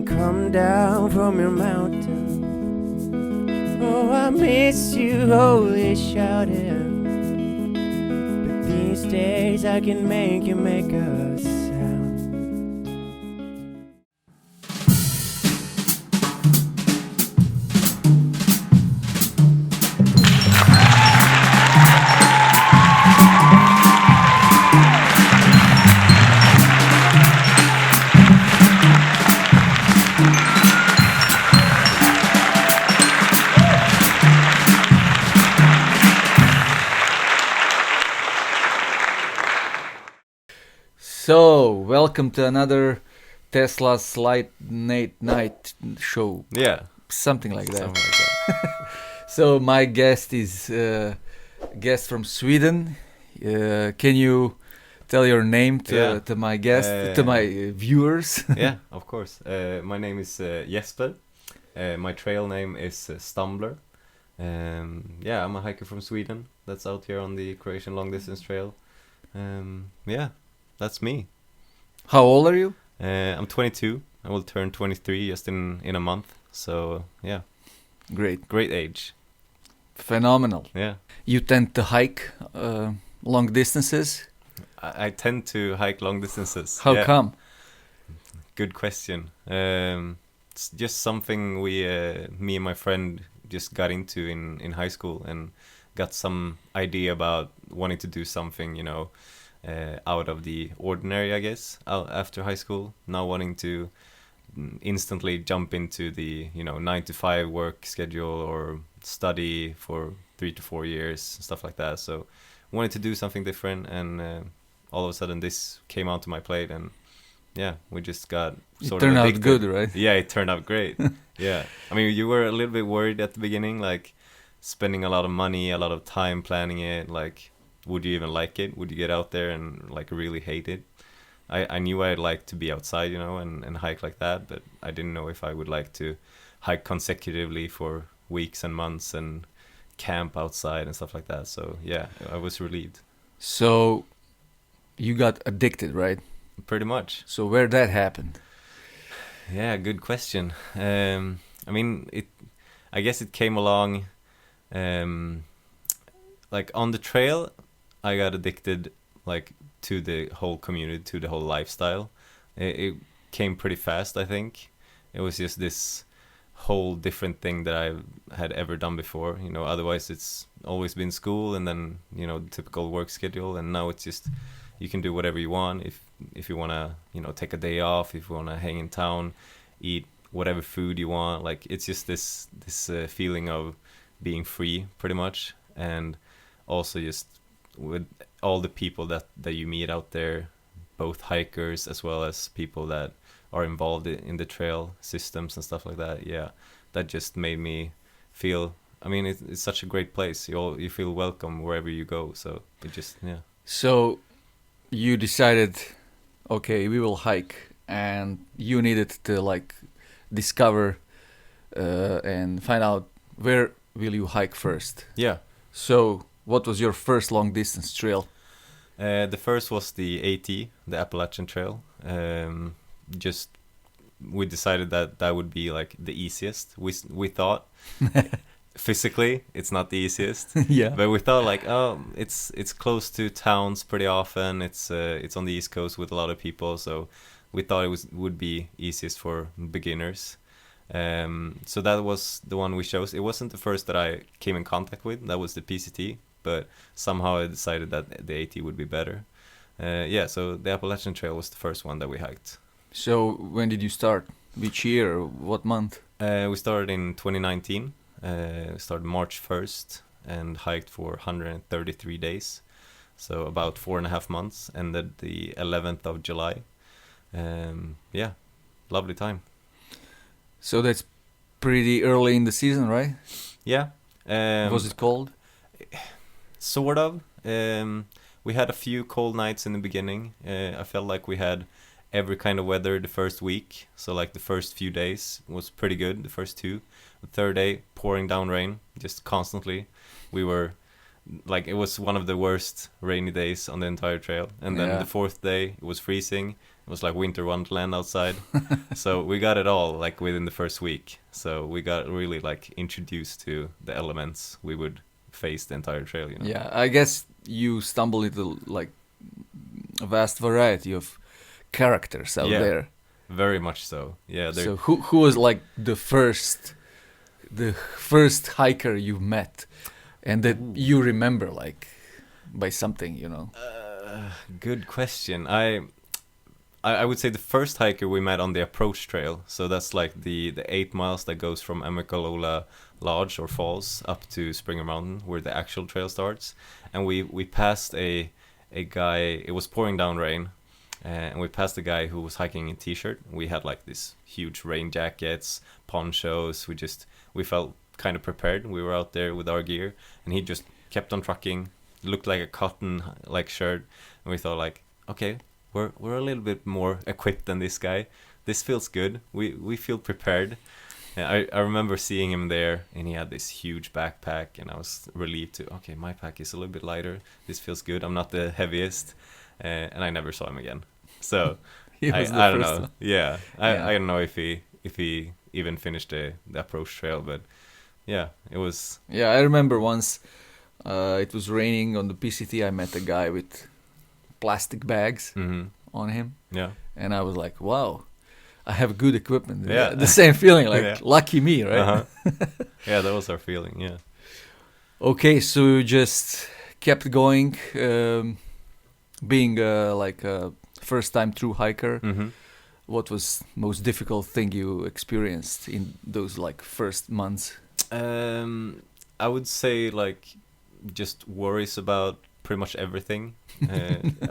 come down from your mountain. Oh, I miss you, holy shouting. But these days I can make you make a sound. So, welcome to another Tesla's Late Night show. Yeah, Something like that. something like that. So, my guest is guest from Sweden. Can you tell your name to my guest, to my viewers? Yeah, of course. My name is Jesper. My trail name is Stumbler. Yeah, I'm a hiker from Sweden that's out here on the Croatian long distance trail. Yeah, that's me. How old are you? I'm 22. I will turn 23 just in a month. So yeah, great age. Phenomenal. Yeah, You tend to hike long distances. I tend to hike long distances. How Yeah. come? Good question. It's just something me and my friend just got into in high school and got some idea about wanting to do something, out of the ordinary, I guess, after high school. Not wanting to instantly jump into the, 9 to 5 work schedule or study for 3 to 4 years, stuff like that. So wanted to do something different, and all of a sudden this came onto my plate, and yeah, we just got It sort turned of out addicted. good, right? Yeah, it turned out great. Yeah. I mean, you were a little bit worried at the beginning, like spending a lot of money, a lot of time planning it. Like, would you even like it? Would you get out there and like really hate it? I knew I'd like to be outside, and hike like that, but I didn't know if I would like to hike consecutively for weeks and months and camp outside and stuff like that. So yeah, I was relieved. So, you got addicted, right? Pretty much. So, where that happened? Yeah, good question. I mean, I guess it came along, like on the trail, I got addicted, like to the whole community, to the whole lifestyle. It came pretty fast, I think. It was just this whole different thing that I had ever done before. Otherwise it's always been school and then, the typical work schedule, and now it's just you can do whatever you want. If you want to, take a day off, if you want to hang in town, eat whatever food you want, like it's just this feeling of being free, pretty much. And also just with all the people that you meet out there, both hikers as well as people that are involved in the trail systems and stuff like that. Yeah, that just made me feel, I mean, it's such a great place. You feel welcome wherever you go. So it just, yeah. So, you decided, okay, we will hike, and you needed to like discover and find out where will you hike first. Yeah. So, what was your first long distance trail? The first was the AT, the Appalachian Trail. Just we decided that would be like the easiest. We thought physically it's not the easiest. Yeah. But we thought like, oh, it's close to towns pretty often. It's on the East Coast with a lot of people, so we thought it would be easiest for beginners. So that was the one we chose. It wasn't the first that I came in contact with. That was the PCT, but somehow I decided that the AT would be better. Yeah, so the Appalachian Trail was the first one that we hiked. So, when did you start? Which year? What month? We started in 2019. We started March 1st and hiked for 133 days. So about 4.5 months, ended the 11th of July. Yeah, lovely time. So that's pretty early in the season, right? Yeah. Was it cold? Sort of. We had a few cold nights in the beginning. I felt like we had every kind of weather the first week. So like the first few days was pretty good, the first 2. The third day, pouring down rain, just constantly. We were like, it was one of the worst rainy days on the entire trail. And then the fourth day, it was freezing. It was like winter wonderland outside. So we got it all like within the first week. So we got really like introduced to the elements we would face the entire trail, you know. Yeah, I guess you stumble into like a vast variety of characters out Yeah. there. Very much so. Yeah. So who was like the first hiker you met, and that you remember like by something, you know? Good question. I would say the first hiker we met on the approach trail. So that's like the 8 miles that goes from Emekalola Lodge or Falls up to Springer Mountain, where the actual trail starts. And we passed a guy. It was pouring down rain, and we passed a guy who was hiking in t-shirt. We had like this huge rain jackets, ponchos. We felt kind of prepared. We were out there with our gear, and he just kept on trucking. Looked like a cotton like shirt, and we thought like, okay, we're a little bit more equipped than this guy. This feels good. We feel prepared. And I remember seeing him there, and he had this huge backpack, and I was relieved to, okay, my pack is a little bit lighter. This feels good. I'm not the heaviest, and I never saw him again. So I don't know. One. Yeah, Yeah. I don't know if he even finished the approach trail, but yeah, it was. Yeah, I remember once it was raining on the PCT. I met a guy with plastic bags on him, Yeah. and I was like, wow, I have good equipment. Yeah. The same feeling, like Yeah. lucky me, right? Uh-huh. Yeah, that was our feeling. Yeah. Okay, so you just kept going, being like a first-time through hiker. Mm-hmm. What was most difficult thing you experienced in those like first months? I would say like just worries about pretty much everything.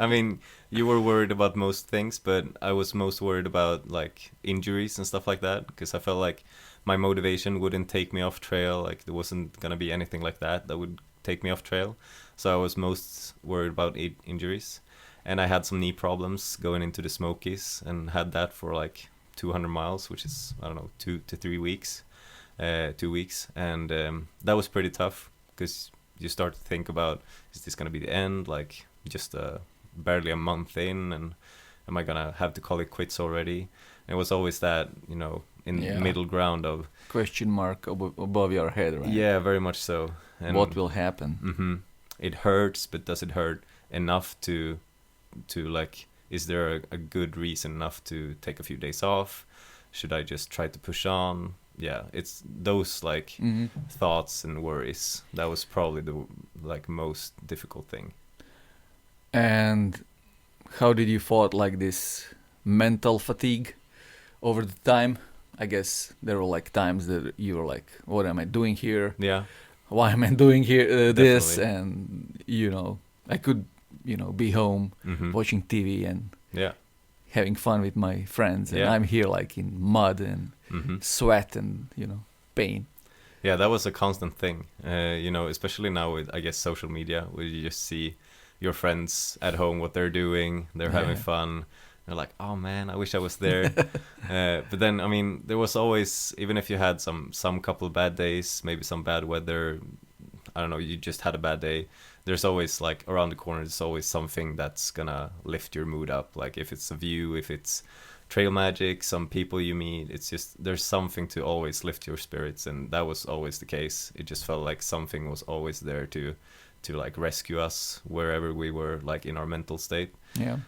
I mean, you were worried about most things, but I was most worried about like injuries and stuff like that, because I felt like my motivation wouldn't take me off trail. Like there wasn't gonna be anything like that would take me off trail. So I was most worried about injuries, and I had some knee problems going into the Smokies, and had that for like 200 miles, which is, I don't know, 2 to 3 weeks. 2 weeks, and that was pretty tough, because you start to think about, is this gonna be the end? Like just barely a month in, and am I gonna have to call it quits already? And it was always that, you know, in the middle ground of question mark above your head, right? Yeah, very much so. And what will happen? Mm-hmm. It hurts, but does it hurt enough to like? Is there a good reason enough to take a few days off? Should I just try to push on? Yeah, it's those like thoughts and worries. That was probably the like most difficult thing. And how did you fought like this mental fatigue over the time? I guess there were like times that you were like, what am I doing here? Yeah. Why am I doing here this? Definitely. And you know, I could, you know, be home watching TV and Yeah. having fun with my friends, and Yeah. I'm here like in mud and sweat and, you know, pain. Yeah, that was a constant thing. You know, especially now with, I guess, social media, where you just see your friends at home, what they're doing, they're having fun. You're like, oh man, I wish I was there. But then, I mean, there was always, even if you had some couple bad days, maybe some bad weather, I don't know, you just had a bad day, there's always like around the corner, there's always something that's gonna lift your mood up. Like if it's a view, if it's trail magic, some people you meet, it's just, there's something to always lift your spirits. And that was always the case. It just felt like something was always there to like rescue us wherever we were, like in our mental state. Yeah.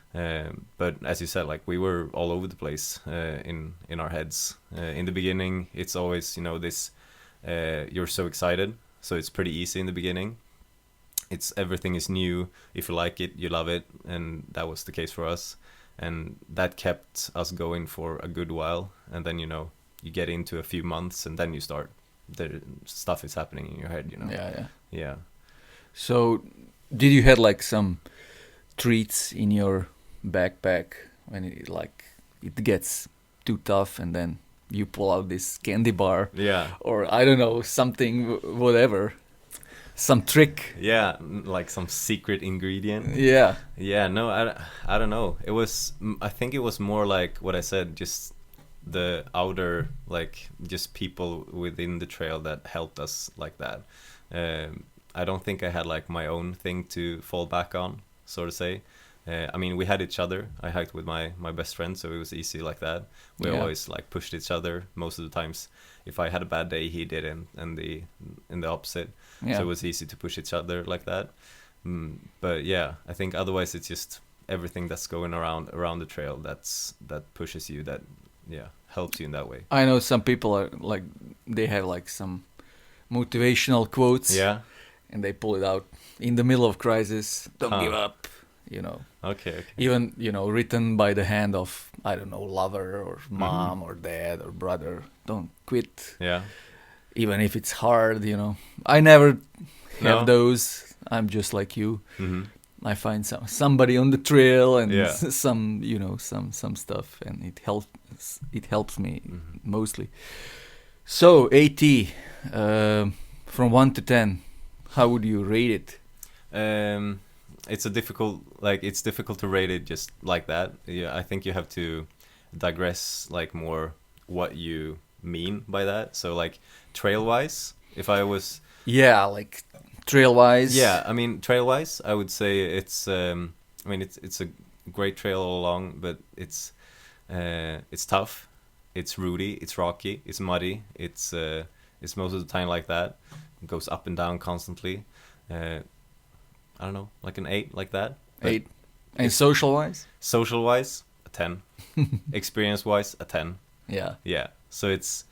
But as you said, like we were all over the place in our heads. In the beginning, it's always, you know, this, you're so excited. So it's pretty easy in the beginning. It's everything is new. If you like it, you love it. And that was the case for us. And that kept us going for a good while. And then, you know, you get into a few months, and then you start, the stuff is happening in your head, you know. Yeah. So did you had like some treats in your backpack when it gets too tough, and then you pull out this candy bar? Yeah. Or I don't know, something, whatever, some trick? Yeah, like some secret ingredient. Yeah. Yeah, no, I don't know. It was, I think it was more like what I said, just the outer, like just people within the trail that helped us like that. I don't think I had like my own thing to fall back on, so to say. I mean, we had each other. I hiked with my best friend, so it was easy like that. We Yeah. always like pushed each other. Most of the times, if I had a bad day, he didn't, and the opposite. Yeah. So it was easy to push each other like that. But yeah, I think otherwise it's just everything that's going around the trail that pushes you, that helps you in that way. I know some people are like, they have like some motivational quotes. Yeah. And they pull it out in the middle of crisis. Don't Huh. give up. You know. Okay. Even, you know, written by the hand of, I don't know, lover or mom or dad or brother. Don't quit. Yeah. Even if it's hard, you know. I never have No? those. I'm just like you. Hmm. I find somebody on the trail and Yeah. some, you know, some stuff, and it helps me mostly. So AT, from 1 to 10, how would you rate it? It's difficult to rate it just like that. Yeah, I think you have to digress like more what you mean by that. So like trail wise, if I was Yeah, like trail wise. yeah, I mean trail wise, I would say it's it's a great trail all along, but it's tough, it's rooty, it's rocky, it's muddy, it's most of the time like that. It goes up and down constantly. I don't know, like an 8 like that. But 8. And social wise? social wise, a 10. Experience wise, a 10. Yeah. Yeah. So it's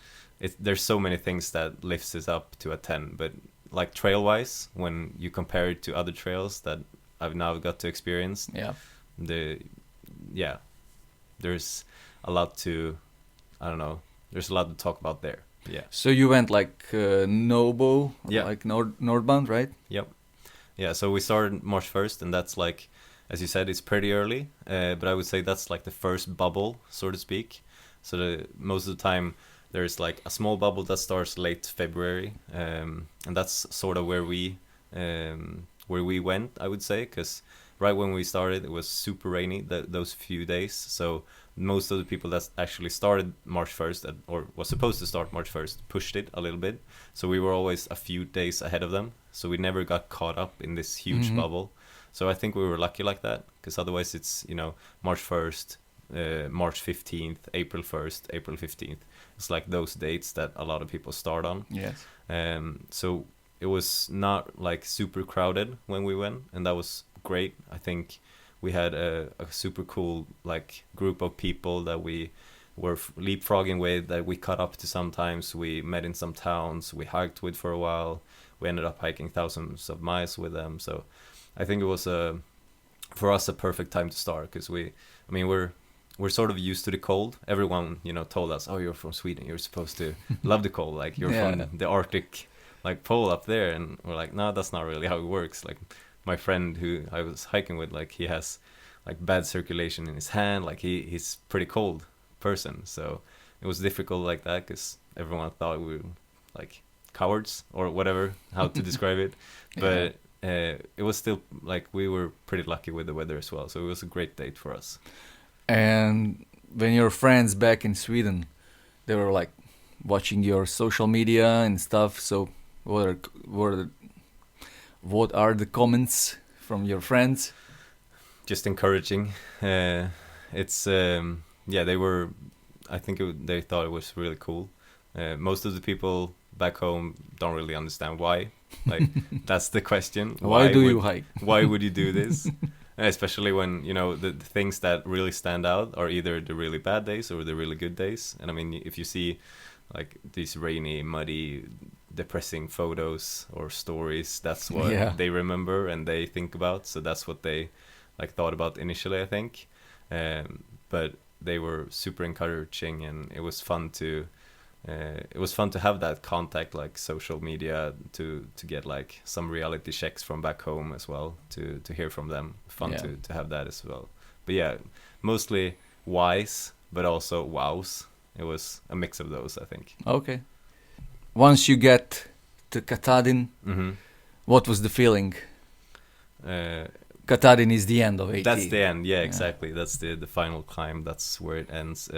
there's so many things that lifts it up to a 10, but like trail wise, when you compare it to other trails that I've now got to experience, Yeah. there's a lot to, I don't know, there's a lot to talk about there. Yeah. So you went like Nobo, Yeah. like northbound, right? Yep. Yeah, so we started March 1st, and that's like, as you said, it's pretty early, but I would say that's like the first bubble, so to speak. So most of the time, there's like a small bubble that starts late February, and that's sort of where we went, I would say, because right when we started, it was super rainy those few days. So most of the people that actually started March 1st, or was supposed to start March 1st, pushed it a little bit. So we were always a few days ahead of them. So we never got caught up in this huge bubble. So I think we were lucky like that, because otherwise it's, March 1st, March 15th, April 1st, April 15th. It's like those dates that a lot of people start on. Yes. So it was not like super crowded when we went, and that was great. I think we had a super cool like group of people that we were leapfrogging with, that we caught up to sometimes. We met in some towns, we hiked with for a while. We ended up hiking thousands of miles with them. So I think it was for us a perfect time to start, because we're sort of used to the cold. Everyone, told us, "Oh, you're from Sweden. You're supposed to love the cold. Like you're from the Arctic, like pole up there." And we're like, "No, that's not really how it works." Like my friend who I was hiking with, like he has like bad circulation in his hand. Like he's pretty cold person. So it was difficult like that, because everyone thought we were like cowards or whatever, how to describe it. But it was still like we were pretty lucky with the weather as well. So it was a great date for us. And when your friends back in Sweden, they were like watching your social media and stuff. So what are the comments from your friends? Just encouraging. They were. I think they thought it was really cool. Most of the people back home don't really understand why. Like that's the question. Why do you hike? Why would you do this? Especially when the things that really stand out are either the really bad days or the really good days. And I mean, if you see like these rainy, muddy, depressing photos or stories, that's what they remember and they think about. So that's what they like thought about initially, I think. But they were super encouraging, and it was fun to have that contact, like social media, to get like some reality checks from back home as well, to hear from them. Fun to have that as well. But yeah, mostly whys, but also wows. It was a mix of those, I think. Okay. Once you get to Katahdin, what was the feeling? Katahdin is the end of AT. That's the end, yeah, exactly. That's the final climb. That's where it ends.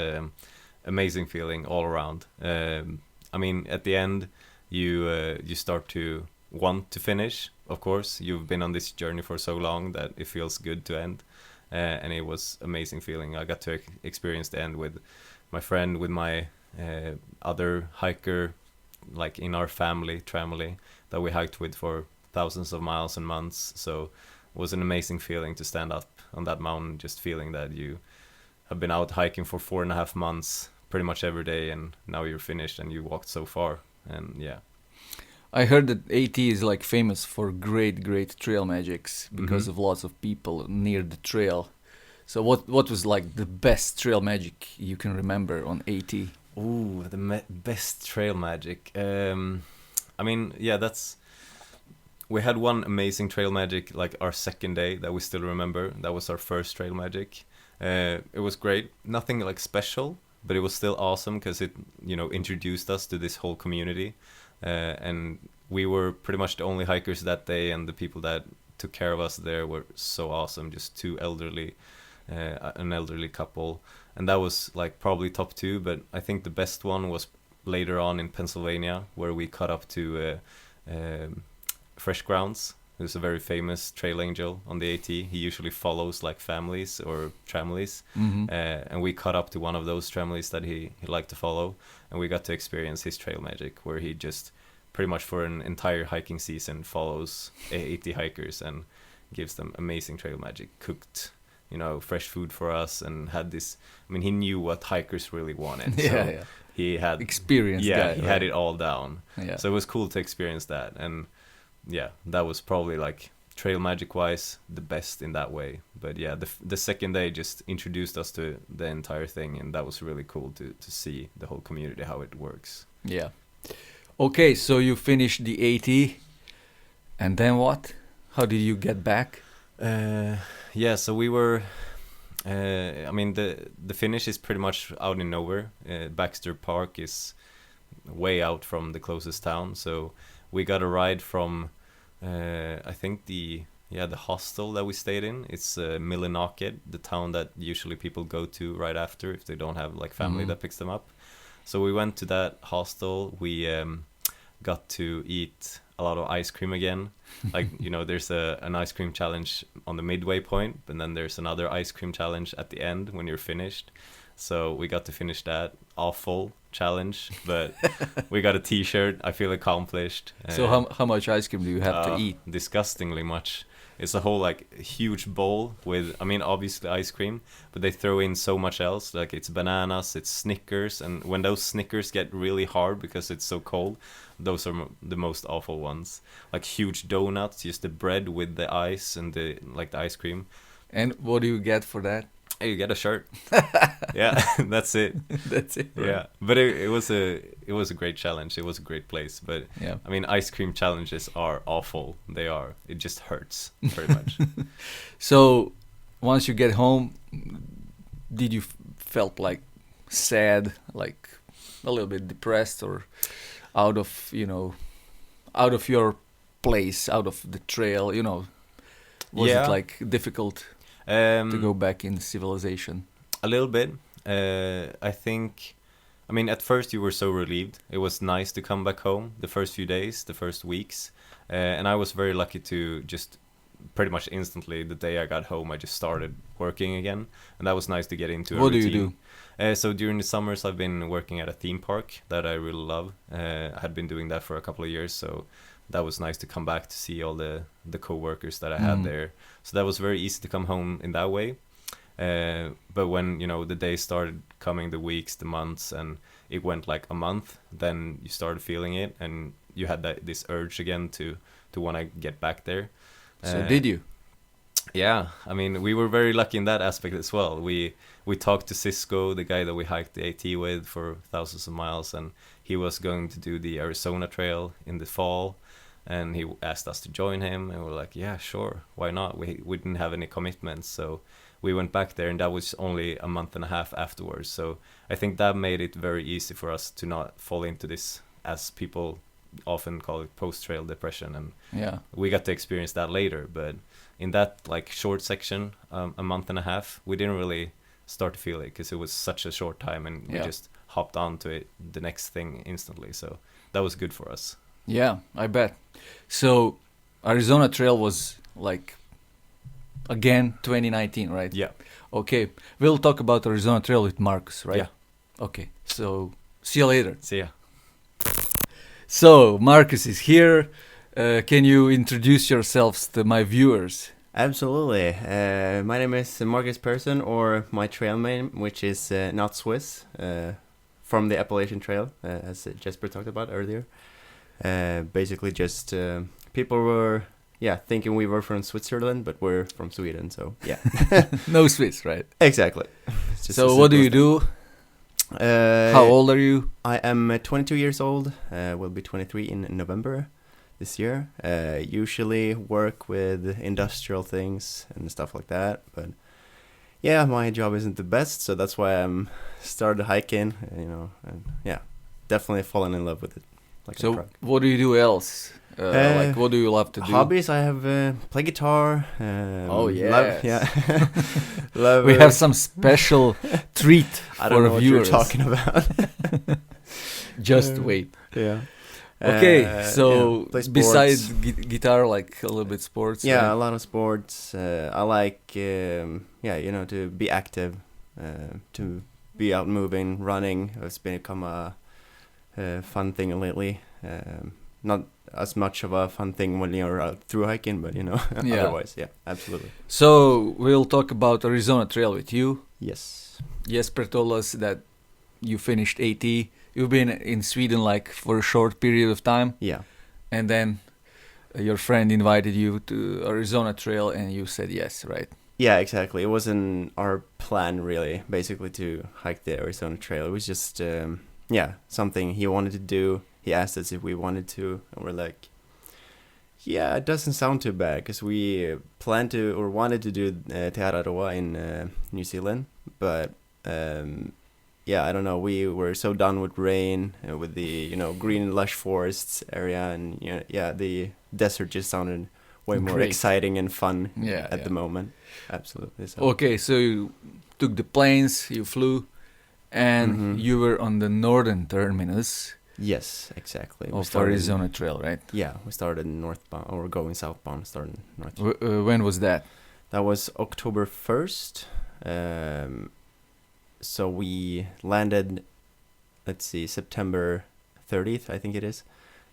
Amazing feeling all around. I mean, at the end, you start to want to finish. Of course, you've been on this journey for so long that it feels good to end. and it was amazing feeling. I got to experience the end with my friend, with my other hiker, like in our family that we hiked with for thousands of miles and months. So it was an amazing feeling to stand up on that mountain, just feeling that you have been out hiking for 4.5 months pretty much every day, and now you're finished and you walked so far. And yeah, I heard that AT is like famous for great trail magics because of lots of people near the trail. So what was like the best trail magic you can remember on AT? ooh, the best trail magic. I mean, yeah, we had one amazing trail magic, like our second day, that we still remember. That was our first trail magic. It was great, nothing like special, but it was still awesome because it, introduced us to this whole community. And we were pretty much the only hikers that day, and the people that took care of us there were so awesome. Just an elderly couple, and that was like probably top two. But I think the best one was later on in Pennsylvania, where we caught up to Fresh Grounds, who's a very famous trail angel on the AT. He usually follows like families or tramleys, and we caught up to one of those tramleys that he liked to follow, and we got to experience his trail magic, where he just pretty much for an entire hiking season follows AT hikers and gives them amazing trail magic, cooked fresh food for us, and had this, I mean, he knew what hikers really wanted. Yeah. He had Experienced guy, he right? had it all down. Yeah. So it was cool to experience that. And yeah, that was probably like trail magic wise the best in that way. But yeah, the second day just introduced us to the entire thing, and that was really cool to see the whole community, how it works. Yeah. Okay, so you finished the AT, and then what? How did you get back? Yeah, so we were I mean, the finish is pretty much out in nowhere. Baxter Park is way out from the closest town, so we got a ride from I think the hostel that we stayed in. It's Millinocket, the town that usually people go to right after if they don't have like family that picks them up. So we went to that hostel. We got to eat a lot of ice cream again. Like, there's an ice cream challenge on the midway point, and then there's another ice cream challenge at the end when you're finished. So we got to finish that awful challenge, but we got a t-shirt. I feel accomplished. So how much ice cream do you have to eat? Disgustingly much. It's a whole like huge bowl with, I mean, obviously ice cream, but they throw in so much else. Like it's bananas, it's Snickers, and when those Snickers get really hard because it's so cold, those are the most awful ones. Like huge donuts, just the bread with the ice and the ice cream. And what do you get for that? Hey, you get a shirt. Yeah, that's it. That's it. Right? Yeah, but it was a great challenge. It was a great place. But yeah, I mean, ice cream challenges are awful. They are. It just hurts very much. So once you get home, did you felt like sad, like a little bit depressed, or out of your place, out of the trail? Was it like difficult to go back in civilization? A little bit. I think, I mean, at first you were so relieved. It was nice to come back home the first few days, the first weeks. And I was very lucky to just pretty much instantly, the day I got home, I just started working again. And that was nice to get into a routine. What do you do? So during the summers, I've been working at a theme park that I really love. I had been doing that for a couple of years, so that was nice to come back to see all the co-workers that I had there. So that was very easy to come home in that way. But when, the days started coming, the weeks, the months, and it went like a month, then you started feeling it, and you had this urge again to want to get back there. So did you? Yeah, I mean, we were very lucky in that aspect as well. We talked to Cisco, the guy that we hiked the AT with for thousands of miles, and he was going to do the Arizona Trail in the fall, and he asked us to join him, and we're like, yeah, sure, why not? We didn't have any commitments, so we went back there, and that was only a month and a half afterwards. So I think that made it very easy for us to not fall into this, as people often call it, post-trail depression, and yeah, we got to experience that later. But in that like short section, a month and a half, we didn't really start to feel it because it was such a short time, and we just hopped on to it, the next thing instantly. So that was good for us. Yeah, I bet. So Arizona Trail was like again 2019, right? Yeah. Okay, we'll talk about Arizona Trail with Marcus, right? Yeah. Okay, so see you later. See ya. So Marcus is here. Can you introduce yourselves to my viewers? Absolutely. My name is Marcus Persson, or my trail name, which is not Swiss, from the Appalachian Trail, as Jesper talked about earlier. Basically, just people were, thinking we were from Switzerland, but we're from Sweden. So yeah, No Swiss, right? exactly. It's just So as what do simple you as do? that. How old are you? I am 22 years old. Will be 23 in November this year. Usually work with industrial things and stuff like that, but yeah, my job isn't the best, so that's why I'm started hiking. And definitely fallen in love with it. Like a So drug. what do you do else? Like what do you love to do? Hobbies, I have play guitar. Oh, love, yes. love. We have some special treat I don't for know what you're viewers. talking about. Just wait. Yeah. Okay, so play sports. besides guitar, like a little bit sports. Yeah, right? a lot of sports. I like, to be active, to be out moving, running. It's become a fun thing lately. Not as much of a fun thing when you're out through hiking, but Yeah. otherwise, yeah, absolutely. So we'll talk about Arizona Trail with you. Yes. Jesper told us that you finished AT. You've been in Sweden like for a short period of time, Yeah. and then your friend invited you to Arizona Trail, and you said yes, right? Yeah, exactly. It wasn't our plan, really, basically, to hike the Arizona Trail. It was just, something he wanted to do. He asked us if we wanted to, and we're like, yeah, it doesn't sound too bad, because we planned to, or wanted to do Te Araroa in New Zealand, but, I don't know, we were so done with rain, with the, green lush forests area, and, the desert just sounded way more Great. exciting and fun Yeah. at the moment. Absolutely. So. Okay, so you took the planes, you flew, and Mhm. you were on the northern terminus Yes, exactly. of Arizona Trail, right? Yeah, we started northbound, or going southbound, started north. When was that? That was October 1st. So we landed, September 30th, I think it is.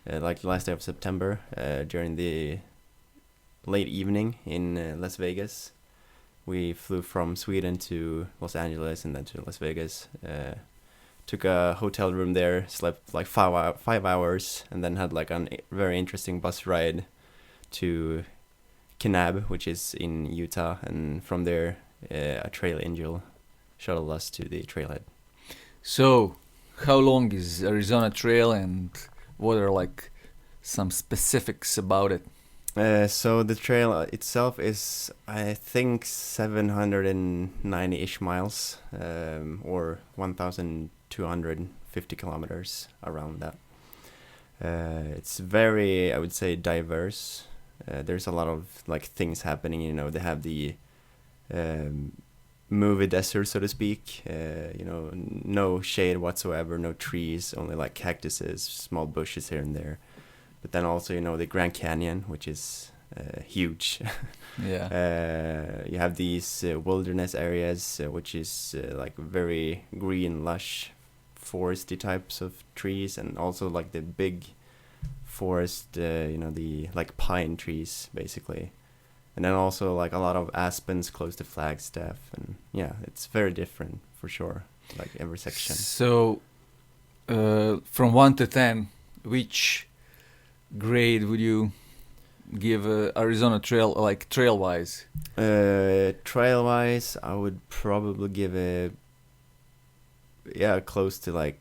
Like the last day of September, during the late evening in Las Vegas. We flew from Sweden to Los Angeles and then to Las Vegas. Took a hotel room there, slept like 5 hours, and then had like a very interesting bus ride to Kanab, which is in Utah, and from there a trail angel shuttled us to the trailhead. So, how long is Arizona Trail, and what are like some specifics about it? So the trail itself is, I think, 790-ish miles, or 1,250 kilometers, around that. It's very, I would say, diverse. There's a lot of like things happening. They have the movie desert, so to speak. No shade whatsoever, no trees, only like cactuses, small bushes here and there. But then also, the Grand Canyon, which is huge. Yeah. You have these wilderness areas, which is like very green, lush, foresty types of trees, and also like the big forest, the like pine trees, basically. And then also like a lot of aspens close to Flagstaff, and yeah, it's very different for sure, like every section. So, from 1 to 10, which grade would you give Arizona Trail, like trail-wise? Trail-wise, I would probably give it, close to like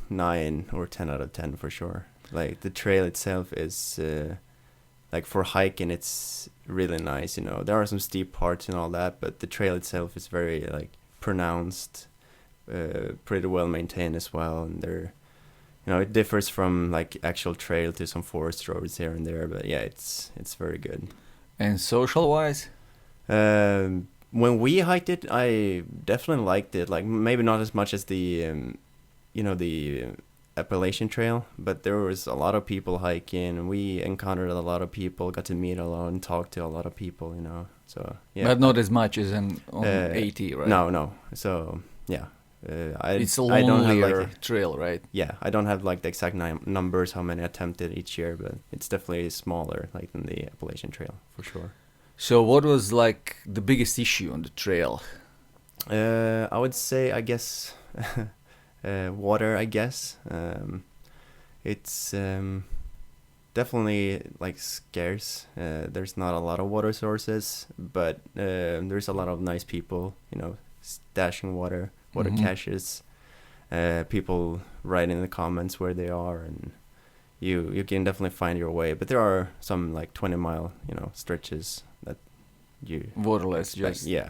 9 or 10 out of 10 for sure. Like the trail itself is, like for hiking, it's really nice. There are some steep parts and all that, but the trail itself is very like pronounced, pretty well maintained as well, and it differs from like actual trail to some forest roads here and there, but yeah, it's very good. And social-wise? When we hiked it, I definitely liked it. Like maybe not as much as the Appalachian Trail, but there was a lot of people hiking. We encountered a lot of people, got to meet a lot and talk to a lot of people, you know. So yeah. But not as much as on AT, right? No. So yeah, It's a I don't have lonelier like trail, right? I don't have like the exact numbers how many attempted each year, but it's definitely smaller like than the Appalachian Trail for sure. So what was like the biggest issue on the trail? I would say, I guess, water. I guess it's definitely like scarce. There's not a lot of water sources, but there's a lot of nice people, you know, stashing water caches. People write in the comments where they are, and you can definitely find your way. But there are some like 20-mile, you know, stretches that you Waterless, expect. just Yeah.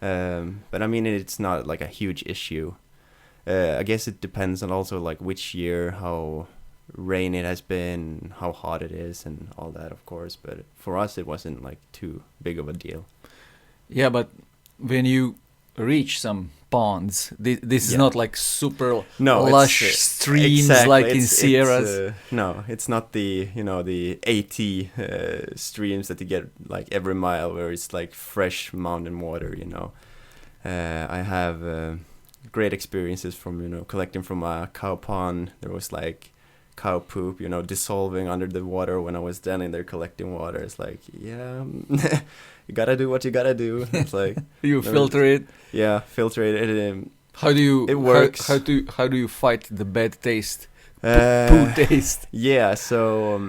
But I mean, it's not like a huge issue. I guess it depends on also like which year, how rain it has been, how hot it is, and all that, of course. But for us, it wasn't like too big of a deal. Yeah, but when you reach some ponds, this is Yeah. not like super No, lush it's, streams exactly, like in it's, Sierras. no, it's not the, you know, the AT streams that you get like every mile where it's like fresh mountain water, you know. I have great experiences from, you know, collecting from a cow pond. There was like cow poop, you know, dissolving under the water when I was standing there collecting water. It's like, yeah, you gotta do what you gotta do. It's like You filter it. yeah, filter it. How do you? It works. How do you fight the bad taste? Uh, Poo taste. Yeah, so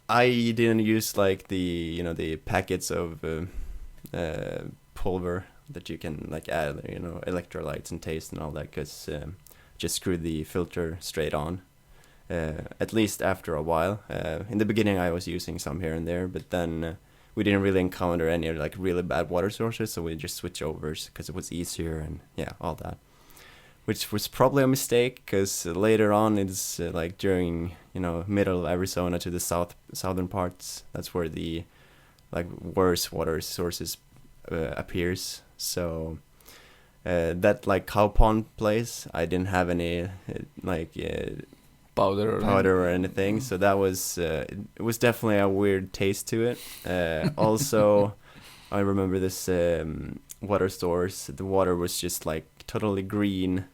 I didn't use like the, you know, the packets of pulver that you can like add, you know, electrolytes and taste and all that, because just screw the filter straight on. At least after a while. In the beginning, I was using some here and there, but then we didn't really encounter any like really bad water sources, so we just switched over because it was easier and yeah, all that. Which was probably a mistake, because later on it's like during, you know, middle of Arizona to the southern parts, that's where the like worse water sources appears. So that like cow pond place, I didn't have any like powder or anything, so that was it was definitely a weird taste to it. Also, I remember this water source. The water was just like totally green.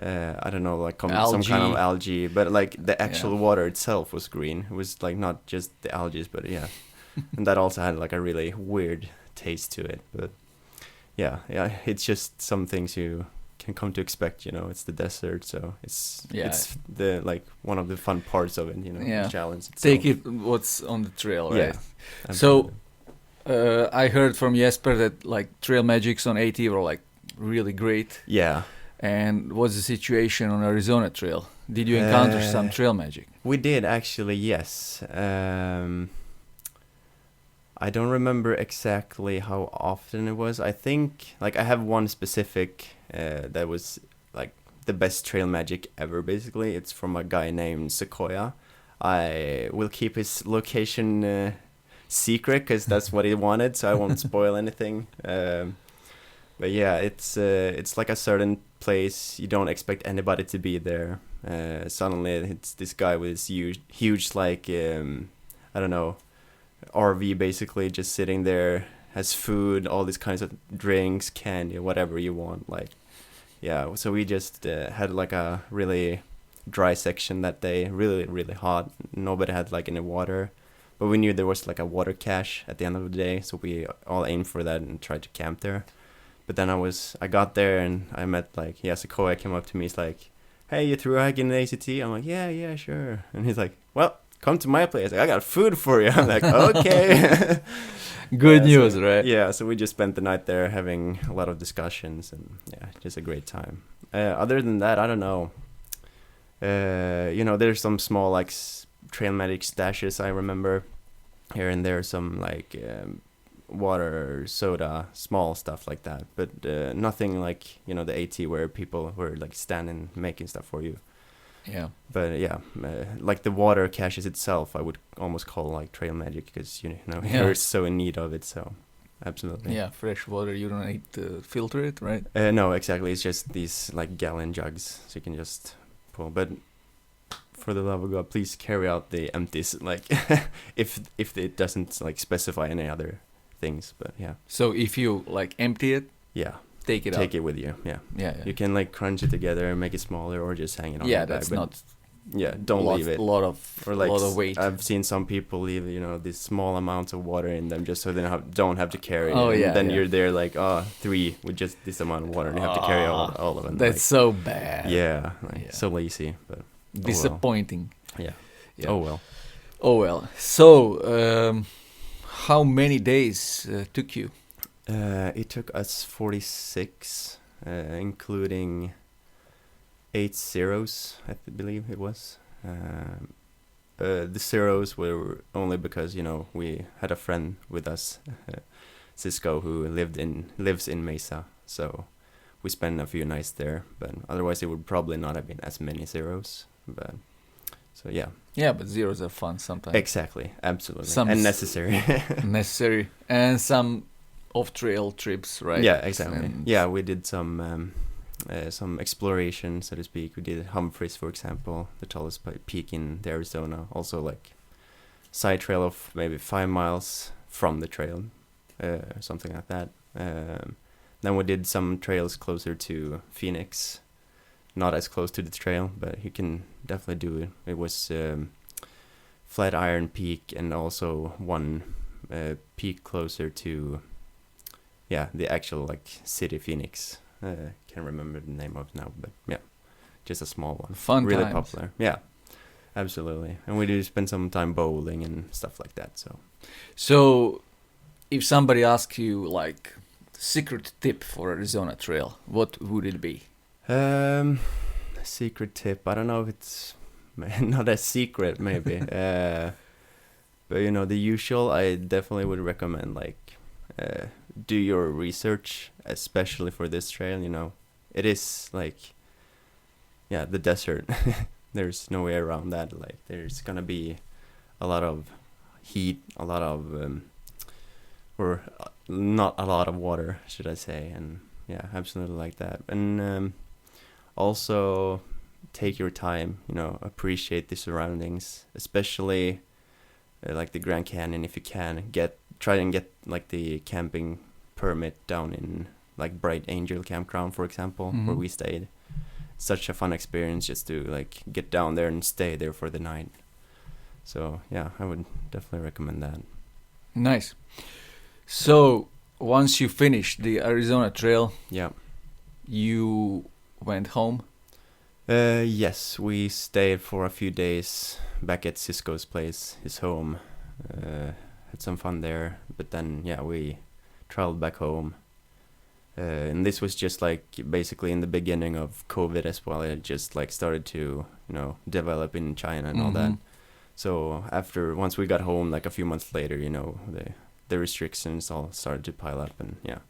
I don't know, like some kind of algae, but like the actual water itself was green. It was like not just the algae, but yeah, and that also had like a really weird taste to it. But yeah, it's just some things you can come to expect, you know. It's the desert, so it's the like one of the fun parts of it, you know. The challenge itself. Take it what's on the trail, right? Yeah, so I heard from Jesper that like trail magics on AT were like really great. Yeah. And what's the situation on Arizona trail? Did you encounter some trail magic? We did actually, yes. I don't remember exactly how often it was. I think like I have one specific that was like the best trail magic ever, basically. It's from a guy named Sequoia. I will keep his location secret because that's what he wanted, so I won't spoil anything. But yeah, it's like a certain place you don't expect anybody to be there. Suddenly it's this guy with this huge like I don't know, RV basically, just sitting there, has food, all these kinds of drinks, candy, whatever you want. Like, yeah, so we just had like a really dry section that day, really hot. Nobody had like any water, but we knew there was like a water cache at the end of the day, so we all aimed for that and tried to camp there. But then I got there and I met like, Sequoia came up to me. He's like, "Hey, you thru hiking the AZT?" I'm like, yeah, sure. And he's like, "Well, come to my place. Like, I got food for you." I'm like, "Okay." Good news, right? Yeah, so we just spent the night there having a lot of discussions and yeah, just a great time. Other than that, I don't know. You know, there's some small like trail magic stashes I remember here and there, some like water, soda, small stuff like that, but nothing like, you know, the AT where people were like standing making stuff for you. Yeah. But yeah, like the water caches itself, I would almost call like trail magic, because you know you're so in need of it. So absolutely. Yeah, fresh water. You don't need to filter it, right? No, exactly. It's just these like gallon jugs, so you can just pull. But for the love of God, please carry out the empties. Like, if it doesn't like specify any other things. But yeah, So if you like empty it, yeah, take it out. take it with you. Yeah, Yeah, yeah. you can like crunch it together and make it smaller, or just hang it on. Yeah, your bag, that's but not Yeah, don't leave it. lot of Or like lot of weight. I've seen some people leave, these small amounts of water in them just so they don't have to carry Oh, it. yeah, And then yeah. you're there like, 3 with just this amount of water, and you have to carry all of them. That's so bad. yeah, Yeah. so lazy, but Disappointing. yeah. Yeah. Oh well. Oh well. So, how many days took you? It took us 46, including 8 zeros, I believe it was. The zeros were only because we had a friend with us, Cisco, who lives in Mesa, so we spent a few nights there. But otherwise, it would probably not have been as many zeros. But so yeah, Yeah, but zeros are fun sometimes. exactly, absolutely, Some and s- necessary. Necessary. And some off-trail trips, right? Yeah, exactly. And Yeah, we did some exploration, so to speak. We did Humphreys, for example, the tallest peak in the Arizona. Also, like side trail of maybe 5 miles from the trail, something like that. Then we did some trails closer to Phoenix, not as close to the trail, but you can definitely do it. It was Flatiron Peak, and also one peak closer to, the actual like city Phoenix. Can't remember the name of it now, but yeah, just a small one. Fun really times. popular. Yeah, absolutely. And we do spend some time bowling and stuff like that. So, if somebody asks you like secret tip for Arizona Trail, what would it be? Secret tip. I don't know if it's not a secret, maybe. But the usual. I definitely would recommend do your research, especially for this trail. It is like, the desert. There's no way around that. Like, there's gonna be a lot of heat, a lot of or not a lot of water, should I say. And yeah, absolutely like that. And also take your time, appreciate the surroundings, especially like the Grand Canyon. If you can try and get like the camping permit down in like Bright Angel Campground, for example, where Mhm. we stayed. Such a fun experience just to like get down there and stay there for the night. So yeah, I would definitely recommend that. Nice. So, once you finished the Arizona Trail, Yeah. you went home. Yes, we stayed for a few days back at Cisco's place, his home. Had some fun there, but then we traveled back home. And this was just like basically in the beginning of COVID as well. It just like started to develop in China and all that. Mhm. So once we got home, like a few months later, the restrictions all started to pile up, and yeah.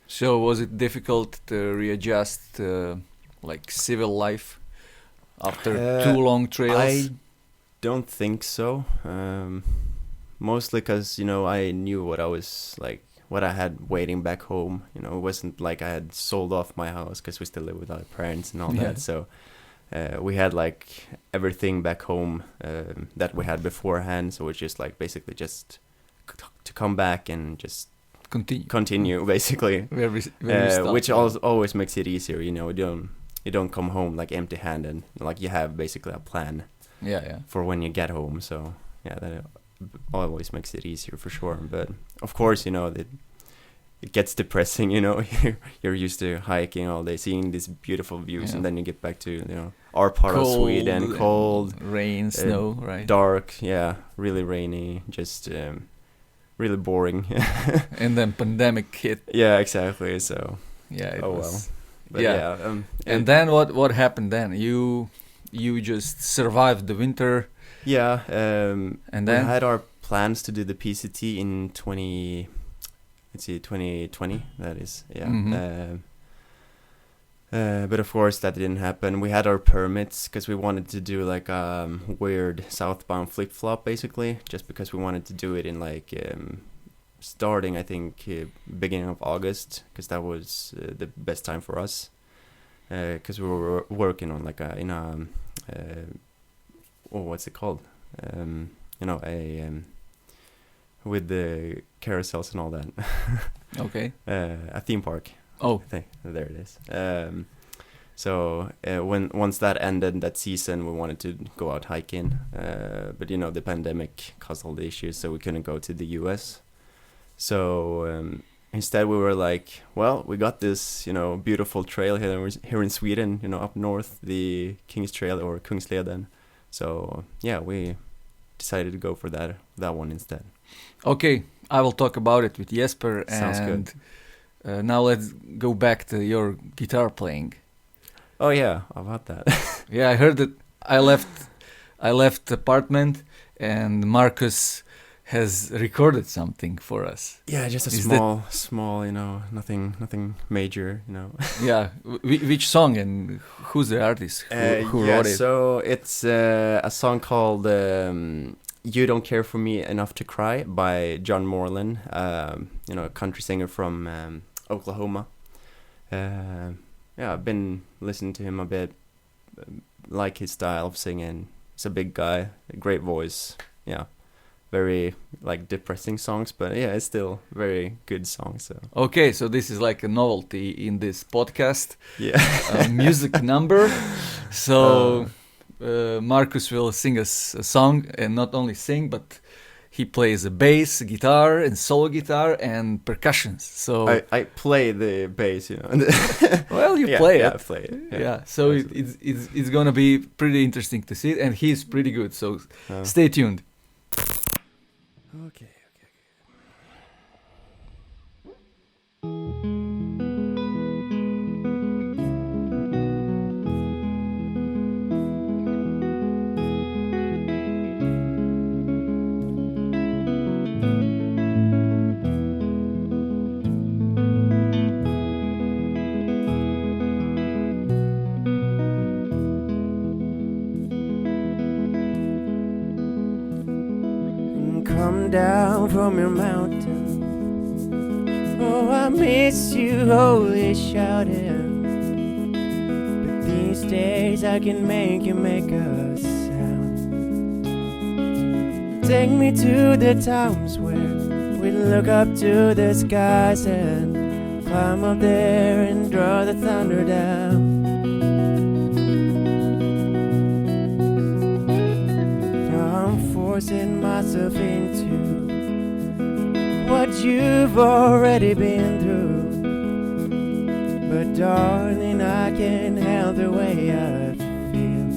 So, was it difficult to readjust like civil life after 2 long trails? I don't think so. Mostly because I knew what I had waiting back home. It wasn't like I had sold off my house, because we still live with our parents and all Yeah. that. So we had like everything back home that we had beforehand. So it's just like basically just to come back and just continue basically. Where we stopped. Which always makes it easier. You don't come home like empty-handed. Like, you have basically a plan Yeah. for when you get home. So yeah, that always makes it easier for sure. But of course, it gets depressing. You're used to hiking all day, seeing these beautiful views, Yeah. and then you get back to our part of Sweden, cold, rain, snow, right? dark, really rainy, just really boring. And then pandemic hit. Yeah, exactly. So Yeah. It Oh, was. but Yeah. yeah, And then what happened then? You just survived the winter, yeah, and we then had our plans to do the PCT in 2020. That is, yeah. Mhm. But of course that didn't happen. We had our permits because we wanted to do like weird southbound flip flop, basically, just because we wanted to do it in like starting, I think, beginning of August, because that was the best time for us. because we were working on like what's it called? With the carousels and all that. Okay. A theme park. Oh. There it is. So once that ended, that season, we wanted to go out hiking, but the pandemic caused all the issues, so we couldn't go to the US. So instead, we were like, well, we got this beautiful trail here in Sweden, up north, the King's Trail or Kungsleden. So yeah, we decided to go for that one instead. Okay, I will talk about it with Jesper. Sounds good. Now let's go back to your guitar playing. Oh yeah, about that. Yeah, I heard that I left the apartment and Marcus has recorded something for us. Yeah, just a small, nothing major, Yeah, which song and who's the artist who wrote it? So it's a song called "You Don't Care for Me Enough to Cry" by John Moreland, a country singer from Oklahoma. Yeah, I've been listening to him a bit, like his style of singing. He's a big guy, a great voice. Yeah, very like depressing songs, but yeah, it's still very good songs. So. Okay, so this is like a novelty in this podcast. Yeah, music number. So Marcus will sing us a song, and not only sing, but he plays a bass, guitar, and solo guitar, and percussions. So I play the bass, Well, you play it. Yeah, I play it. Yeah. So it's gonna be pretty interesting to see it, and he's pretty good. So stay tuned. Okay. Come down from your mountain. Oh, I miss you, holy shouting. But these days I can make you make a sound. Take me to the towns where we look up to the skies and climb up there and draw the thunder down. Forcing myself into what you've already been through, but darling, I can't help the way I feel.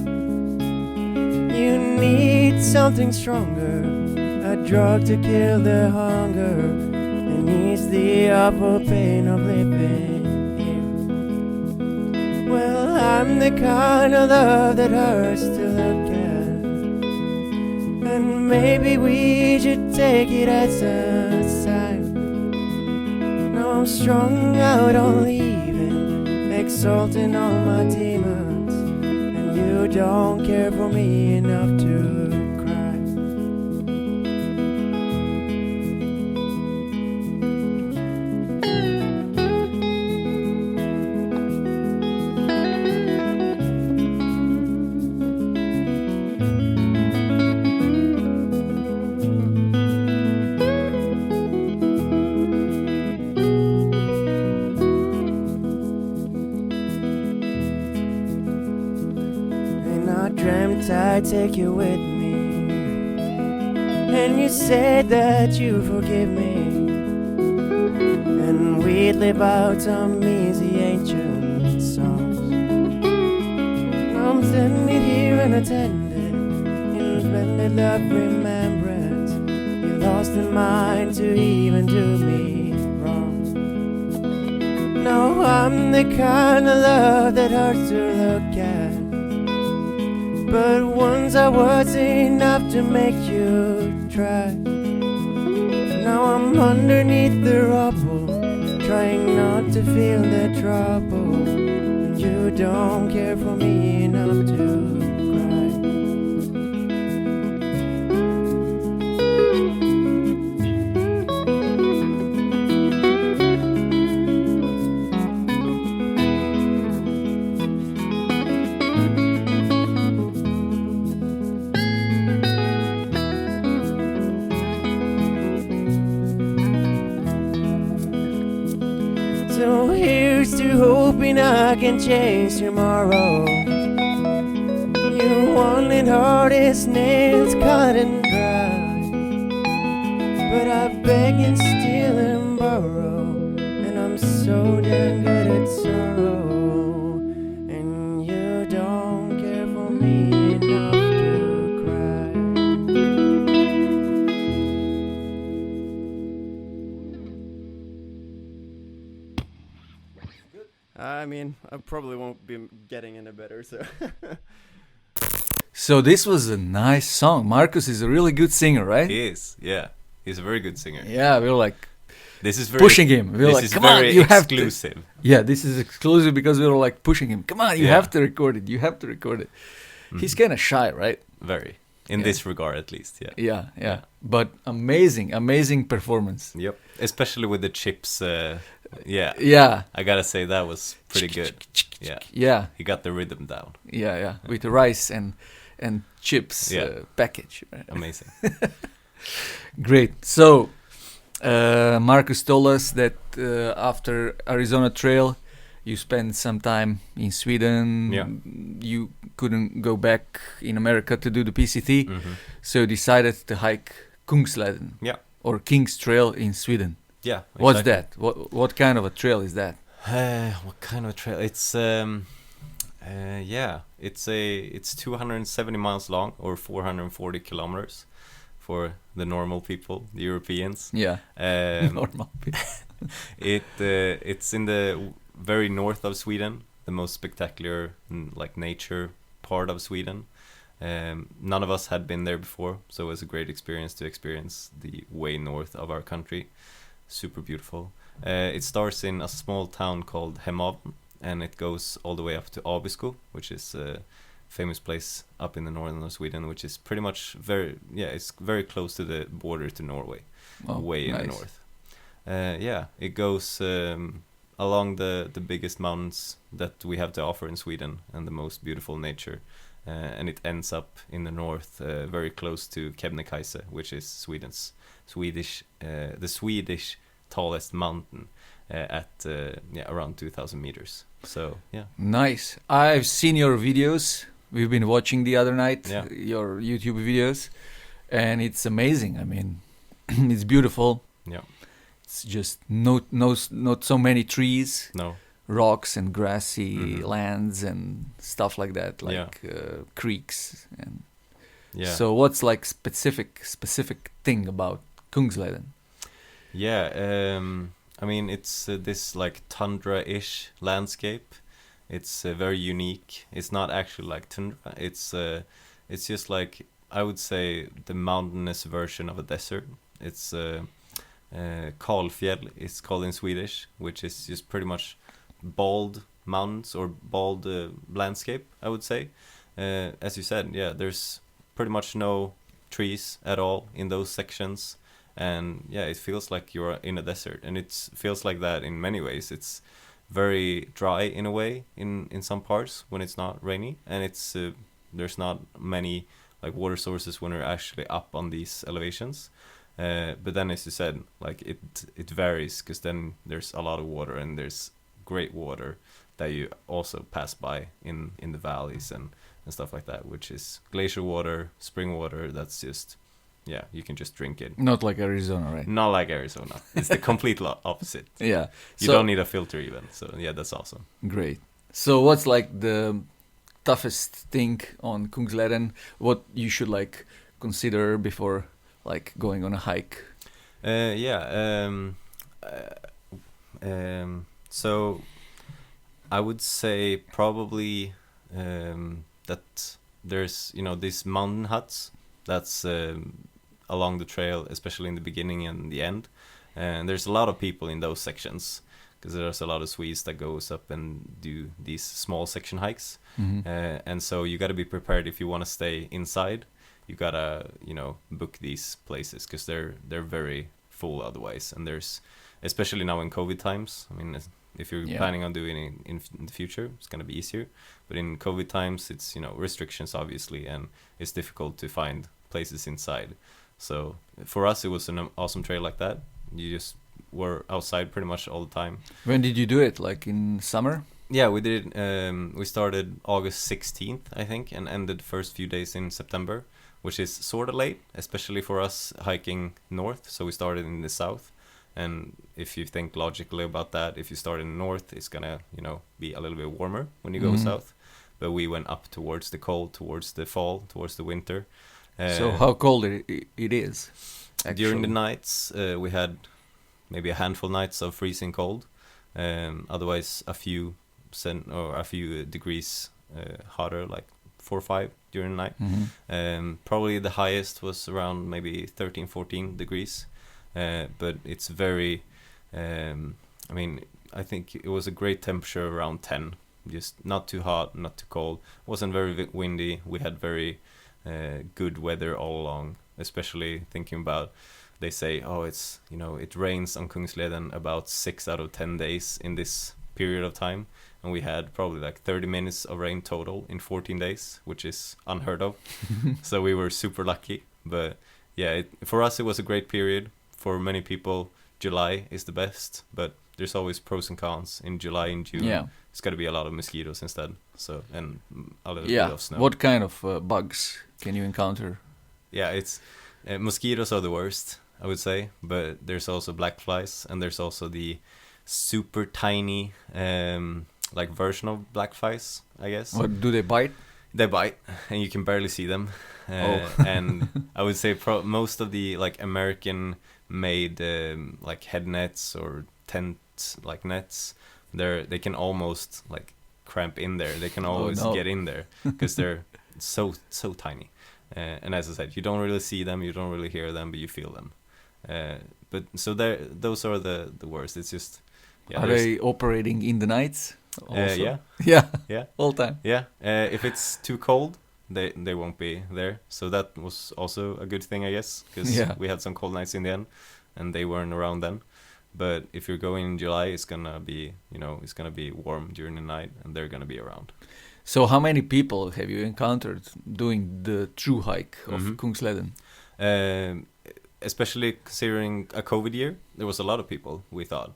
You need something stronger, a drug to kill the hunger and ease the awful pain of living here. Well, I'm the kind of love that hurts to look at, and maybe we should take it as a sign. Now I'm strung out on leaving, exalting all my demons, and you don't care for me enough to cry. I'd take you with me, and you said that you forgive me, and we'd live out some easy ancient songs. I'm standing here unattended in splendid love remembrance. You lost the mind to even do me wrong. No, I'm the kind of love that hurts to look at, but once I was enough to make you try. Now I'm underneath the rubble, trying not to feel the trouble, and you don't care for me enough to cry. mean I can change tomorrow. You wanted hard as nails cut and dry, but I beg and steal and borrow, and I'm so damn good at sorrow. And you don't care for me enough to cry. I mean, I probably won't be getting any better, so. So this was a nice song. Marcus is a really good singer, right? He is, yeah. He's a very good singer. Yeah, we were like This is very pushing him. We were This like, is come on, very you have to. exclusive. Yeah, this is exclusive because we were like pushing him. Come on, you Yeah. have to record it. You have to record it. He's kind of shy, right? Very. In Yeah. this regard, at least, yeah. Yeah. But amazing performance. Yep. Especially with the chips. Yeah. Yeah. I gotta say that was pretty good. Yeah. Yeah. He got the rhythm down. Yeah. With the rice and chips Yeah. package. Right? Amazing. Great. So, Marcus told us that after Arizona Trail, you spent some time in Sweden. Yeah. You couldn't go back in America to do the PCT, Mhm. so you decided to hike Kungsleden. Yeah. Or King's Trail in Sweden. Yeah. What's exactly. that? What kind of a trail is that? What kind of a trail? It's yeah, it's 270 miles long or 440 kilometers for the normal people, the Europeans. Yeah. Normal people. It's in the very north of Sweden, the most spectacular like nature part of Sweden. None of us had been there before, so it was a great experience to experience the way north of our country. Super beautiful. It starts in a small town called Hemavan, and it goes all the way up to Abisko, which is a famous place up in the northern of Sweden, which is pretty much it's very close to the border to Norway, way in the north. It goes along the biggest mountains that we have to offer in Sweden and the most beautiful nature, and it ends up in the north, very close to Kebnekaise, which is the Swedish tallest mountain, at around 2,000 meters. So yeah, Nice. I've seen your videos. We've been watching the other night, Yeah. your YouTube videos, and it's amazing. I mean, it's beautiful. yeah, It's just not so many trees, no, rocks and grassy Mhm. lands and stuff like that, Yeah. like creeks. And yeah. so, what's like specific thing about Kungsleden? Yeah, I mean, it's this like tundra-ish landscape. It's very unique. It's not actually like tundra. It's just like, I would say, the mountainous version of a desert. It's Kalfjäll, it's called in Swedish, which is just pretty much bald mountains or bald landscape, I would say. As you said, yeah, there's pretty much no trees at all in those sections. And yeah, it feels like you're in a desert, and it feels like that in many ways. It's very dry in a way in some parts when it's not rainy, and it's there's not many like water sources when you're actually up on these elevations. But then, as you said, like it varies, because then there's a lot of water, and there's great water that you also pass by in the valleys and stuff like that, which is glacier water, spring water. That's just, yeah, you can just drink it. Not like Arizona, right? Not like Arizona. It's the complete opposite. Yeah. You So- don't need a filter even. So yeah, that's awesome. Great. So what's like the toughest thing on Kungsleden? What you should like consider before like going on a hike? So I would say probably that there's, these mountain huts that's along the trail, especially in the beginning and the end. And there's a lot of people in those sections, because there's a lot of Swedes that goes up and do these small section hikes. And so you got to be prepared if you want to stay inside. You got to, book these places, because they're very full otherwise. And there's, especially now in COVID times, I mean, if you're planning on doing it in the future, it's going to be easier. But in COVID times, it's, restrictions, obviously, and it's difficult to find places inside. So for us, it was an awesome trail like that. You just were outside pretty much all the time. When did you do it? Like in summer? Yeah, we did. We started August 16th, I think, and ended the first few days in September, which is sort of late, especially for us hiking north. So we started in the south, and if you think logically about that, if you start in the north, it's gonna, be a little bit warmer when you go south. But we went up towards the cold, towards the fall, towards the winter. So how cold it is? Actually? During the nights, we had maybe a handful of nights of freezing cold. Otherwise, a few degrees hotter, like 4 or 5 during the night. Probably the highest was around maybe 13, 14 degrees. But it's very, I think it was a great temperature around 10. Just not too hot, not too cold. Wasn't very windy. We had very good weather all along, especially thinking about, they say, it rains on Kungsleden about 6 out of 10 days in this period of time. And we had probably like 30 minutes of rain total in 14 days, which is unheard of. So we were super lucky. But yeah, for us, it was a great period. For many people, July is the best, but there's always pros and cons. In July and June, it's got to be a lot of mosquitoes instead. So, and a little bit of snow. What kind of bugs can you encounter? Yeah, it's mosquitoes are the worst, I would say. But there's also black flies, and there's also the super tiny version of black flies, I guess. What, do they bite? They bite, and you can barely see them. And I would say most of the American-made head nets or tent nets, they can almost cramp in there. They can always get in there because they're so tiny. And as I said, you don't really see them, you don't really hear them, but you feel them. But so those are the worst. It's just are they operating in the nights? Yeah, all time. Yeah, if it's too cold, they won't be there. So that was also a good thing, I guess, because we had some cold nights in the end, and they weren't around then. But if you're going in July, it's gonna be warm during the night, and they're gonna be around. So how many people have you encountered doing the true hike of Kungsleden? Especially considering a COVID year, there was a lot of people, we thought.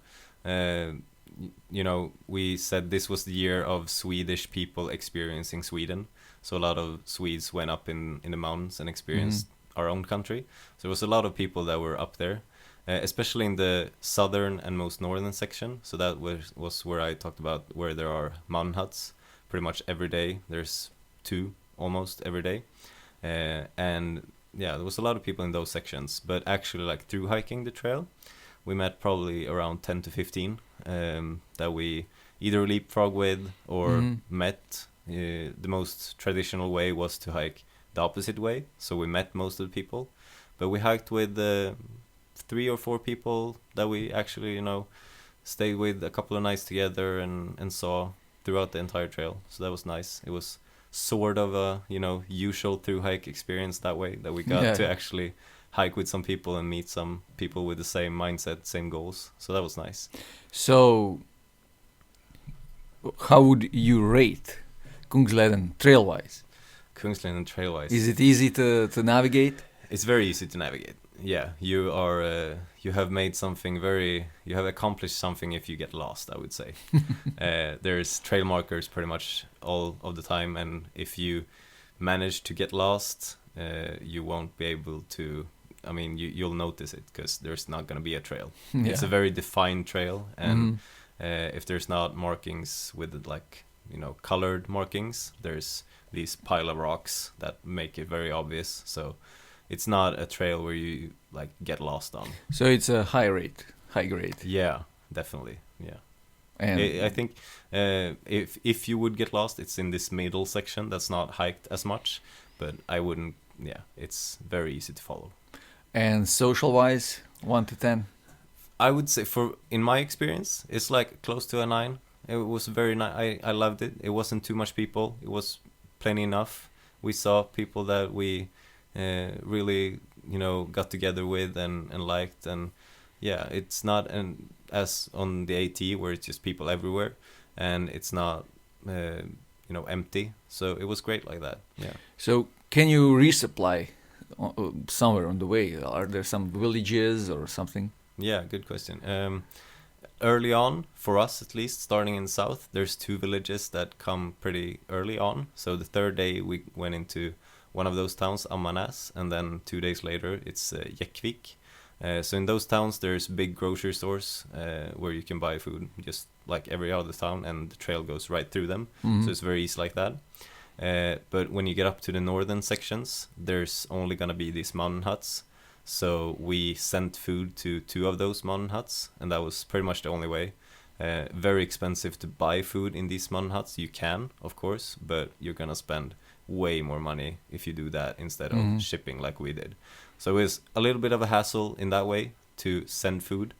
We said this was the year of Swedish people experiencing Sweden. So a lot of Swedes went up in the mountains and experienced our own country. So there was a lot of people that were up there, especially in the southern and most northern section. So that was where I talked about where there are mountain huts. Pretty much every day, there's 2 almost every day. And yeah, there was a lot of people in those sections. But actually, through hiking the trail, we met probably around 10 to 15 that we either leapfrog with or met. The most traditional way was to hike the opposite way, so we met most of the people. But we hiked with 3 or 4 people that we actually, stayed with a couple of nights together and saw throughout the entire trail. So that was nice. It was sort of a, usual through hike experience that way, that we got to actually hike with some people and meet some people with the same mindset, same goals. So that was nice. So how would you rate Kungsleden trail-wise? Kungsleden trail-wise. Is it easy to navigate? It's very easy to navigate. Yeah, you have accomplished something if you get lost, I would say. There's trail markers pretty much all of the time, and if you manage to get lost, you won't be able to, you'll notice it because there's not going to be a trail. It's a very defined trail, and if there's not markings with colored markings, there's these pile of rocks that make it very obvious. So it's not a trail where you get lost on. So it's a high grade. Yeah, definitely. Yeah. And I think if you would get lost, it's in this middle section that's not hiked as much, but I wouldn't. Yeah, it's very easy to follow. And social-wise, 1 to 10. I would say in my experience, it's close to a 9. It was very nice. I loved it. It wasn't too much people. It was plenty enough. We saw people that we really got together with and liked, and yeah, it's not as on the AT where it's just people everywhere, and it's not empty. So it was great like that. Yeah. So can you resupply somewhere on the way? Are there some villages or something? Yeah, good question. early on, for us at least, starting in the south, there's 2 villages that come pretty early on. So the 3rd day we went into one of those towns, Ammarnäs, and then 2 days later it's Jäckvik. So in those towns there's big grocery stores where you can buy food just like every other town, and the trail goes right through them. So it's very easy like that. But when you get up to the northern sections, there's only gonna be these mountain huts. So we sent food to 2 of those mountain huts, and that was pretty much the only way. Very expensive to buy food in these mountain huts. You can, of course, but you're gonna spend way more money if you do that instead of shipping like we did. So it was a little bit of a hassle in that way to send food,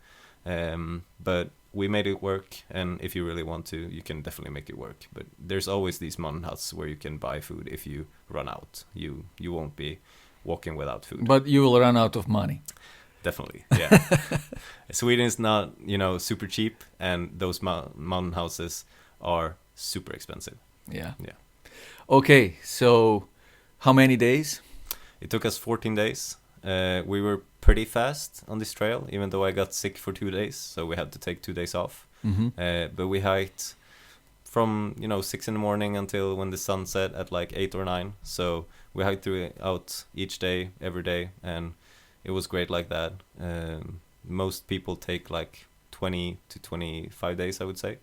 but we made it work. And if you really want to, you can definitely make it work. But there's always these mountain huts where you can buy food if you run out. You won't be walking without food. But you will run out of money. Definitely, yeah. Sweden is not, super cheap, and those mountain houses are super expensive. Yeah. Yeah. Okay, so how many days? It took us 14 days. We were pretty fast on this trail, even though I got sick for 2 days, so we had to take 2 days off. But we hiked from 6 in the morning until when the sun set at like 8 or 9. So we hiked throughout each day, every day, and it was great like that. Most people take like 20 to 25 days, I would say,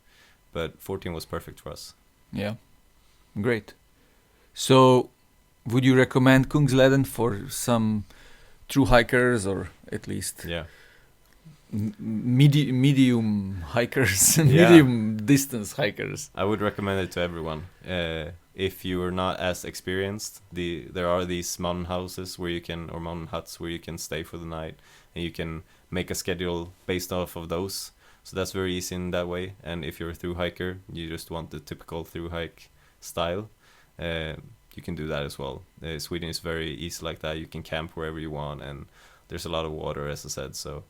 but 14 was perfect for us. Yeah, great. So would you recommend Kungsleden for some true hikers, or at least medium hikers, medium distance hikers? I would recommend it to everyone. If you are not as experienced, there are these mountain houses or mountain huts where you can stay for the night, and you can make a schedule based off of those. So that's very easy in that way. And if you're a thru hiker, you just want the typical thru hike style, you can do that as well. Sweden is very easy like that. You can camp wherever you want, and there's a lot of water, as I said. So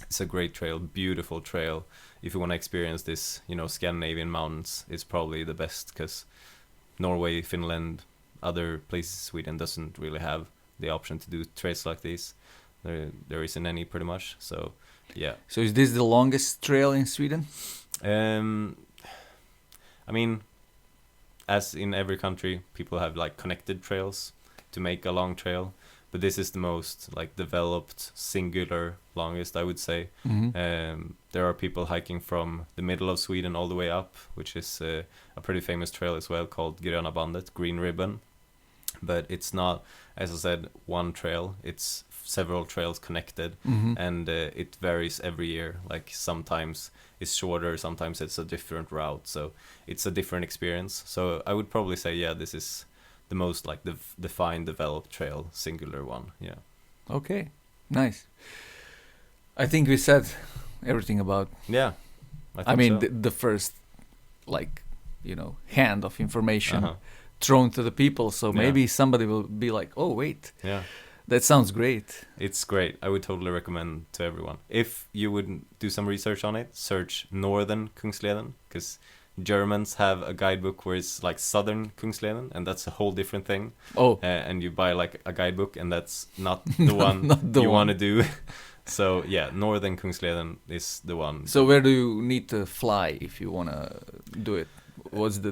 it's a great trail, beautiful trail. If you want to experience this, Scandinavian mountains, it's probably the best, because Norway, Finland, other places in Sweden doesn't really have the option to do trails like these. There isn't any, pretty much. So yeah. So is this the longest trail in Sweden? I mean, as in every country, people have like connected trails to make a long trail, but this is the most like developed, singular, longest, I would say. There are people hiking from the middle of Sweden all the way up, which is a pretty famous trail as well, called Gröna Bandet, Green Ribbon. But it's not, as I said, one trail. It's several trails connected, and it varies every year. Like sometimes it's shorter, sometimes it's a different route. So it's a different experience. So I would probably say, this is the most like defined, developed trail, singular one. Yeah. Okay, nice. I think we said everything about. Yeah. I mean, so. the first, hand of information thrown to the people. So maybe somebody will be like, "Oh, wait, that sounds great." It's great. I would totally recommend to everyone. If you would do some research on it, search Northern Kungsleden, because Germans have a guidebook where it's like Southern Kungsleden, and that's a whole different thing. Oh. And you buy like a guidebook, and that's not the one you want to do. So Northern Kungsleden is the one. So where do you need to fly if you want to do it? What's the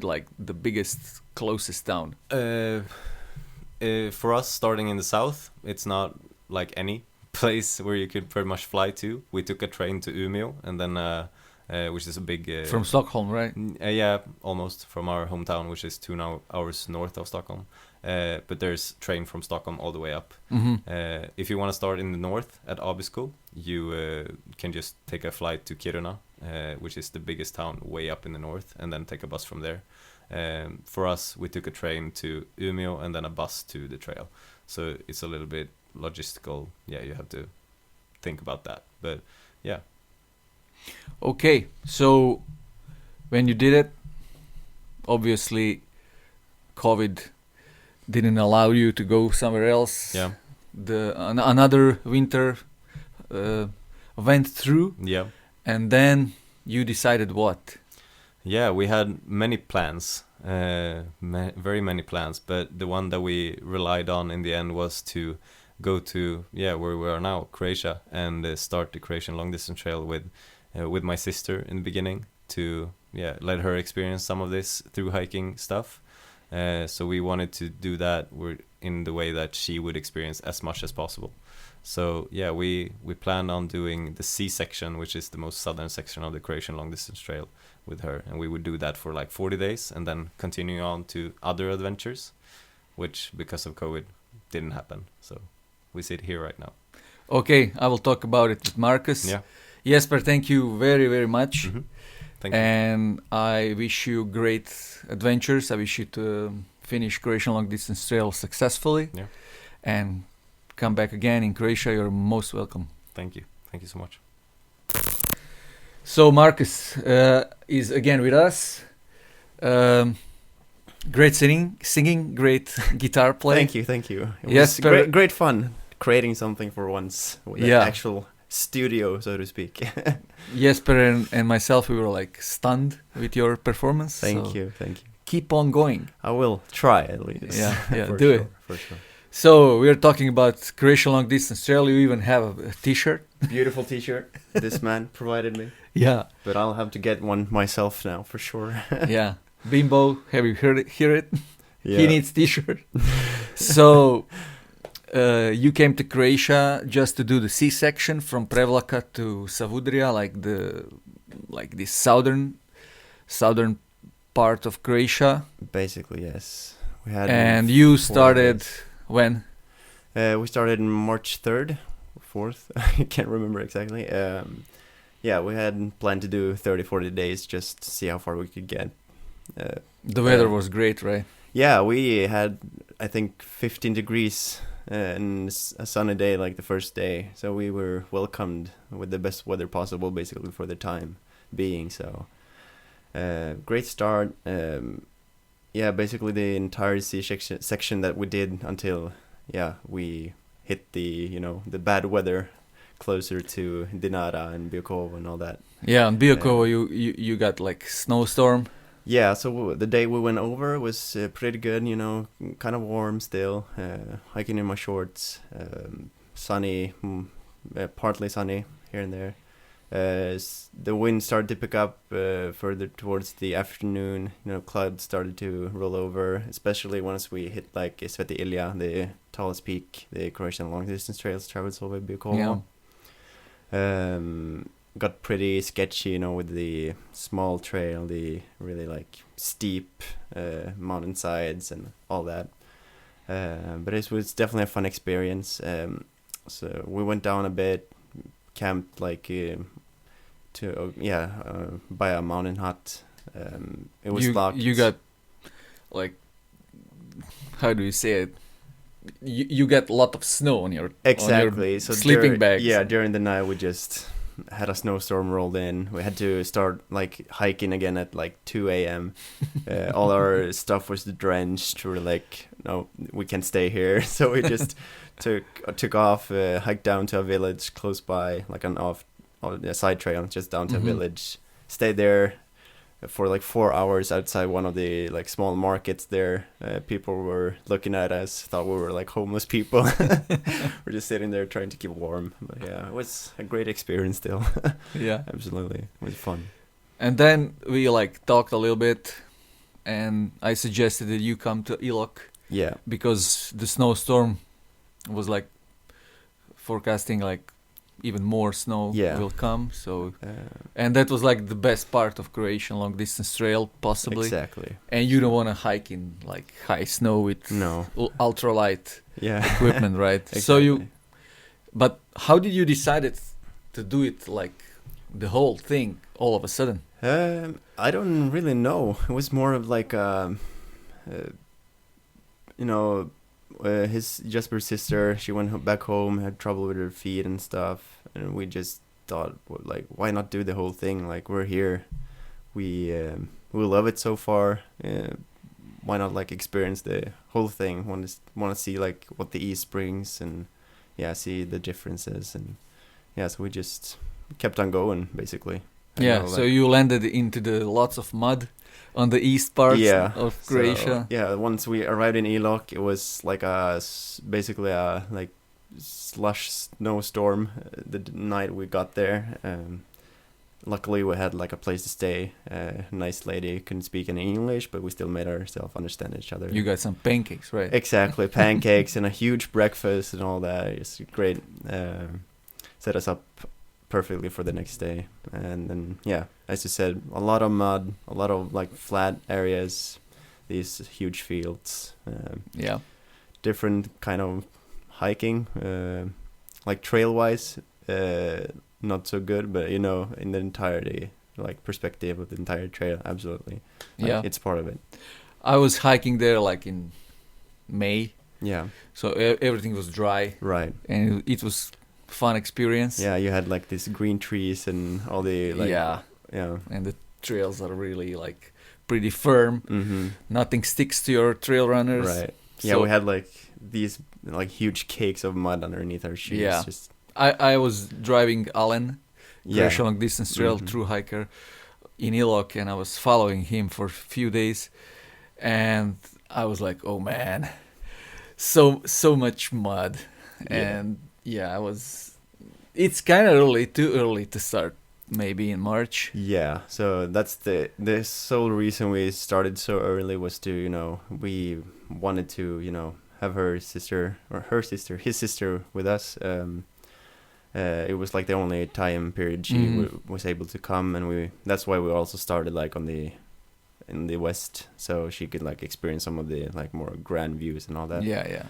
biggest, closest town? For us, starting in the south, it's not like any place where you could pretty much fly to. We took a train to Umeå, and then which is a big... from Stockholm, right? Yeah, almost, from our hometown, which is 2 hours north of Stockholm. But there's train from Stockholm all the way up. If you want to start in the north at Abisko, you can just take a flight to Kiruna, which is the biggest town way up in the north, and then take a bus from there. For us, we took a train to Umeå and then a bus to the trail. So it's a little bit logistical. Yeah, you have to think about that. But yeah. Okay, so when you did it, obviously COVID didn't allow you to go somewhere else. Yeah. Another winter went through. Yeah. And then you decided what? Yeah, we had many plans, very many plans, but the one that we relied on in the end was to go to where we are now, Croatia, and start the Croatian long distance trail with with my sister in the beginning to let her experience some of this through hiking stuff. So we wanted to do that in the way that she would experience as much as possible. So yeah, we planned on doing the C section, which is the most southern section of the Croatian long distance trail, with her, and we would do that for like 40 days and then continue on to other adventures, which because of COVID didn't happen. So we sit here right now. Okay, I will talk about it with Marcus. Yeah. Jesper, thank you very, very much. Mm-hmm. Thank you. And I wish you great adventures. I wish you to finish Croatian long distance trail successfully. Yeah. And come back again in Croatia. You're most welcome. Thank you. Thank you so much. So Marcus is again with us. Great singing, great guitar playing. Thank you. It Yes, was great fun creating something for once with an actual studio, so to speak. Jesper and myself, we were like stunned with your performance. Thank you. Keep on going. I will try at least. Yeah, For do sure, it. for sure. So we are talking about Croatian long distance trail. You even have a T-shirt. Beautiful T-shirt. This man provided me. Yeah. But I'll have to get one myself now for sure. Yeah. Bimbo, have you heard it? Yeah. He needs T-shirt. So you came to Croatia just to do the C section from Prevlaka to Savudrija, like this southern part of Croatia. Basically, yes. We had. And you started when? We started on March 3rd, 4th. I can't remember exactly. Yeah, we had planned to do 30-40 days just to see how far we could get. The weather was great, right? Yeah, we had, I think, 15 degrees and a sunny day like the first day. So we were welcomed with the best weather possible, basically, for the time being. So great start. Yeah, basically the entire C section that we did until, we hit the bad weather closer to Dinara and Biokovo and all that. Yeah, on Biokovo you got like snowstorm. Yeah, so the day we went over was pretty good, kind of warm still, hiking in my shorts, sunny, partly sunny here and there. The wind started to pick up further towards the afternoon. Clouds started to roll over, especially once we hit like Sveti Ilja, the tallest peak the Croatian long distance trails travels over Biokovo. Yeah. Got pretty sketchy, with the small trail, the really like steep mountain sides and all that. But it was definitely a fun experience. So we went down a bit, camped like by a mountain hut. It was locked. You got like, how do you say it? You got a lot of snow on your so sleeping bags. Yeah, during the night we just had a snowstorm rolled in. We had to start like hiking again at like 2 a.m. All our stuff was drenched. We were like, no, we can't stay here. So we just took off, hiked down to a village close by, like a side trail, just down to a village. Stayed there for like 4 hours outside one of the like small markets there. People were looking at us, thought we were like homeless people. We're just sitting there trying to keep warm. But yeah, it was a great experience still. Yeah, absolutely, it was fun. And then we like talked a little bit, and I suggested that you come to Ilok. Yeah, because the snowstorm was like forecasting like even more snow will come. So and that was like the best part of Croatian long distance trail possibly. Exactly. And you don't want to hike in like high snow with ultralight equipment, right? Exactly. So but how did you decide to do it like the whole thing all of a sudden? I don't really know. It was more of like his Jesper's sister, she went back home, had trouble with her feet and stuff, and we just thought, like, why not do the whole thing? Like, we're here, we love it so far. Why not like experience the whole thing? Want to see like what the East brings, and see the differences, and so we just kept on going basically. So you landed into the lots of mud on the east part of Croatia. So, once we arrived in Ilok, it was like basically a like slush snowstorm the night we got there. luckily we had like a place to stay. Nice lady, couldn't speak any English, but we still made ourselves understand each other. You got some pancakes, right? Exactly, pancakes and a huge breakfast and all that. It's great. Set us up perfectly for the next day. And then, yeah, as you said, a lot of mud, a lot of like flat areas, these huge fields. Yeah. Different kind of hiking, like trail-wise, not so good, but you know, in the entirety, like perspective of the entire trail, absolutely. Like, Yeah. it's part of it. I was hiking there like in May, Yeah, so everything was dry, right. and it was fun experience. Yeah, you had like these green trees and all the like. Yeah, Yeah. and the trails are really like pretty firm. Mm-hmm. Nothing sticks to your trail runners. Right. Yeah, So- we had like these like huge cakes of mud underneath our shoes. Yeah. Just I was driving Allen, yeah. Croatian long distance trail Mhm. through hiker in Ilok, and I was following him for a few days, and I was like, oh man, so much mud, Yeah. and yeah, it's kind of too early to start, maybe in March. Yeah, so that's the sole reason we started so early was to, you know, we wanted to, you know, have his sister with us. It was like the only time period she was able to come, and that's why we also started like in the west, so she could like experience some of the like more grand views and all that. Yeah.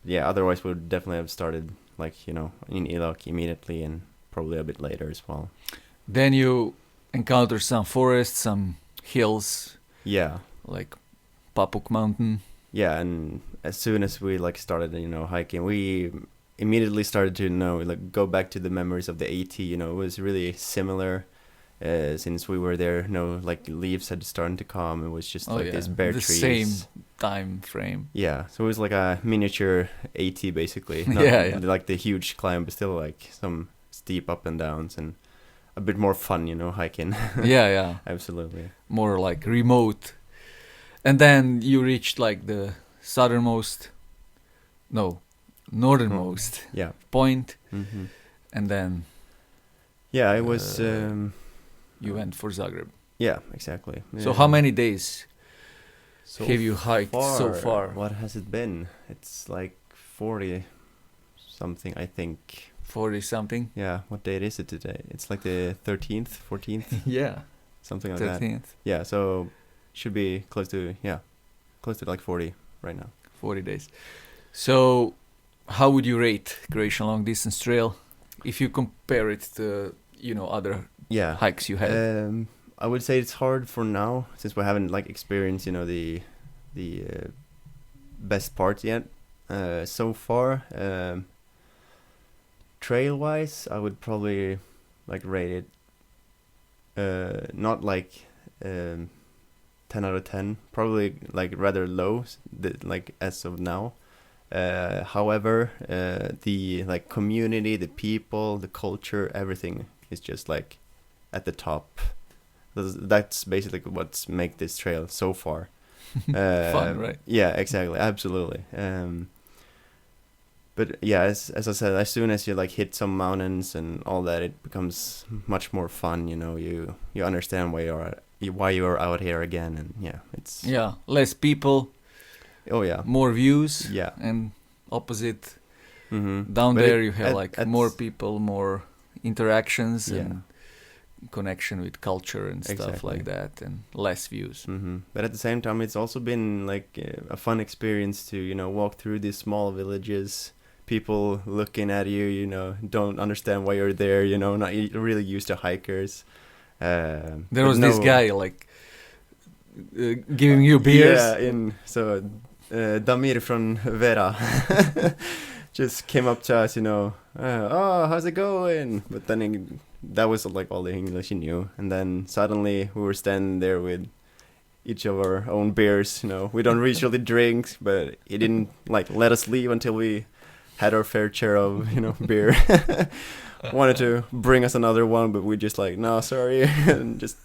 Yeah, otherwise we would definitely have started like, you know, in Ilok immediately and probably a bit later as well. Then you encounter some forests, some hills, Yeah. like Papuk Mountain. Yeah, and as soon as we like started, you know, hiking, we immediately started to, you know, like go back to the memories of the AT. You know, it was really similar. Since we were there, no, like leaves had started to come. It was just like these bare the trees. same time frame. Yeah, so it was like a miniature AT basically. Yeah. Like the huge climb, but still like some steep up and downs and a bit more fun, you know, hiking. Yeah. Absolutely. More like remote. And then you reached like the northernmost Yeah. point, Mm-hmm. and then Yeah, it was. you went for Zagreb. Yeah, exactly. So Yeah. how many days So have you hiked so far? What has it been? It's like 40 something, I think. 40 something? Yeah, what date is it today? It's like the 13th, 14th, Yeah, something like that. 13th. Yeah, so should be close to like 40 right now. 40 days. So how would you rate Croatian long distance trail if you compare it to, you know, other Yeah. hikes you had? I would say it's hard for now since we haven't like experienced, you know, the best part yet. So far, trail wise, I would probably like rate it not like 10 out of 10, probably like rather low, like as of now. However, the like community, the people, the culture, everything is just like at the top. That's basically what's make this trail so far. Fun, right? Yeah, exactly, absolutely. But yeah, as I said, as soon as you like hit some mountains and all that, it becomes much more fun. You know, you understand why you are out here again, and yeah, it's Less people, oh yeah, more views, yeah. and opposite. Mm-hmm. Down But there it- you have at- like at more s- people, more interactions, Yeah. and connection with culture and stuff Exactly. like that, and less views. Mm-hmm. But at the same time, it's also been like a fun experience to, you know, walk through these small villages. People looking at you, you know, don't understand why you're there. You know, not really used to hikers. There but was this no- guy like giving you beers. Yeah, Damir from Vera just came up to us, you know, oh, how's it going? But then that was like all the English he knew. And then suddenly we were standing there with each of our own beers, you know. We don't usually drink, but he didn't like let us leave until we had our fair share of, you know, beer. Wanted to bring us another one, but we just like, no, sorry, and just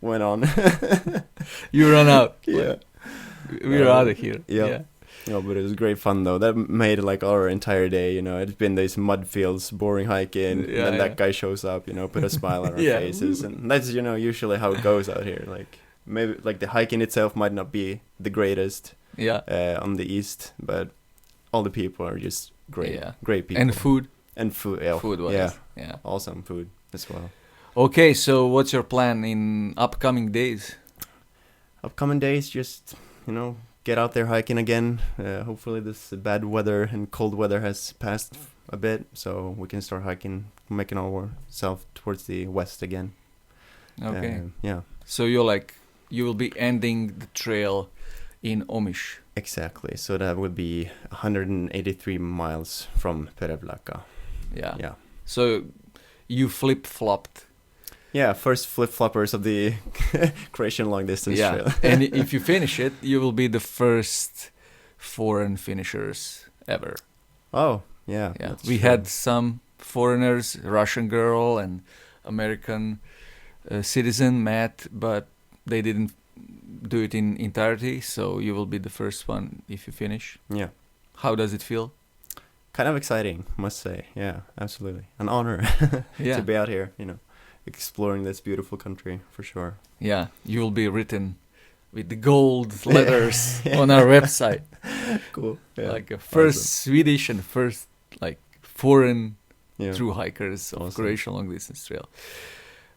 went on. You run out. Yeah. We're out of here. Yeah. Yeah. No, but it was great fun though. That made like our entire day. It's been these mud fields, boring hiking, and then that guy shows up. Put a smile on our faces, and that's usually how it goes out here. Like maybe like the hiking itself might not be the greatest. On the east, but all the people are just great. Yeah. Great people. And food. Yeah. Food-wise. Yeah. Awesome food as well. Okay, so what's your plan in upcoming days? Upcoming days, just get out there hiking again. Hopefully this bad weather and cold weather has passed a bit, so we can start hiking, making ourselves towards the west again. Okay. Yeah. So you will be ending the trail in Omish. Exactly. So that would be 183 miles from Perevlaka. Yeah. Yeah. So you flip-flopped. Yeah, first flip-floppers of the Croatian long-distance trail. And if you finish it, you will be the first foreign finishers ever. Oh, yeah. We had some foreigners, Russian girl and American citizen, Matt, but they didn't do it in entirety, so you will be the first one if you finish. Yeah. How does it feel? Kind of exciting, must say. Yeah, absolutely. An honor to be out here, exploring this beautiful country, for sure. Yeah, you will be written with the gold letters on our website. Cool. Yeah. Like a first Swedish and first foreign thru hikers of Croatian long distance trail.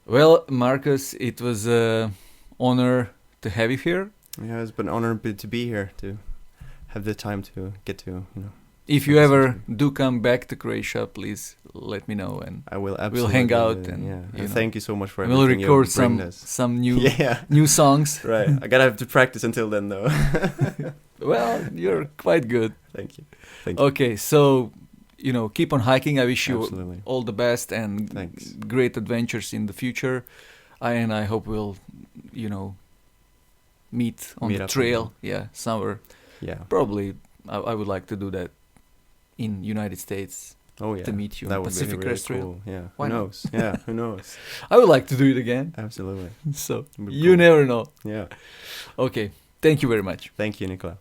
Well, Marcus, it was an honor to have you here. Yeah, it's been an honor to be here, to have the time to get to, If you ever do come back to Croatia, please let me know, and I will absolutely. We'll hang out and thank you so much for everything. We'll record some new songs. Right, I gotta have to practice until then, though. Well, you're quite good. Thank you. Okay, so keep on hiking. I wish you absolutely. all the best and great adventures in the future. I hope we'll meet on the trail. Somewhere. Yeah, probably. I would like to do that in United States. Oh yeah, to meet you that on would Pacific be really Crest Trail. Cool. Yeah, why who knows? Yeah, who knows? I would like to do it again. Absolutely. So you never know. Yeah. Okay. Thank you very much. Thank you, Nicola.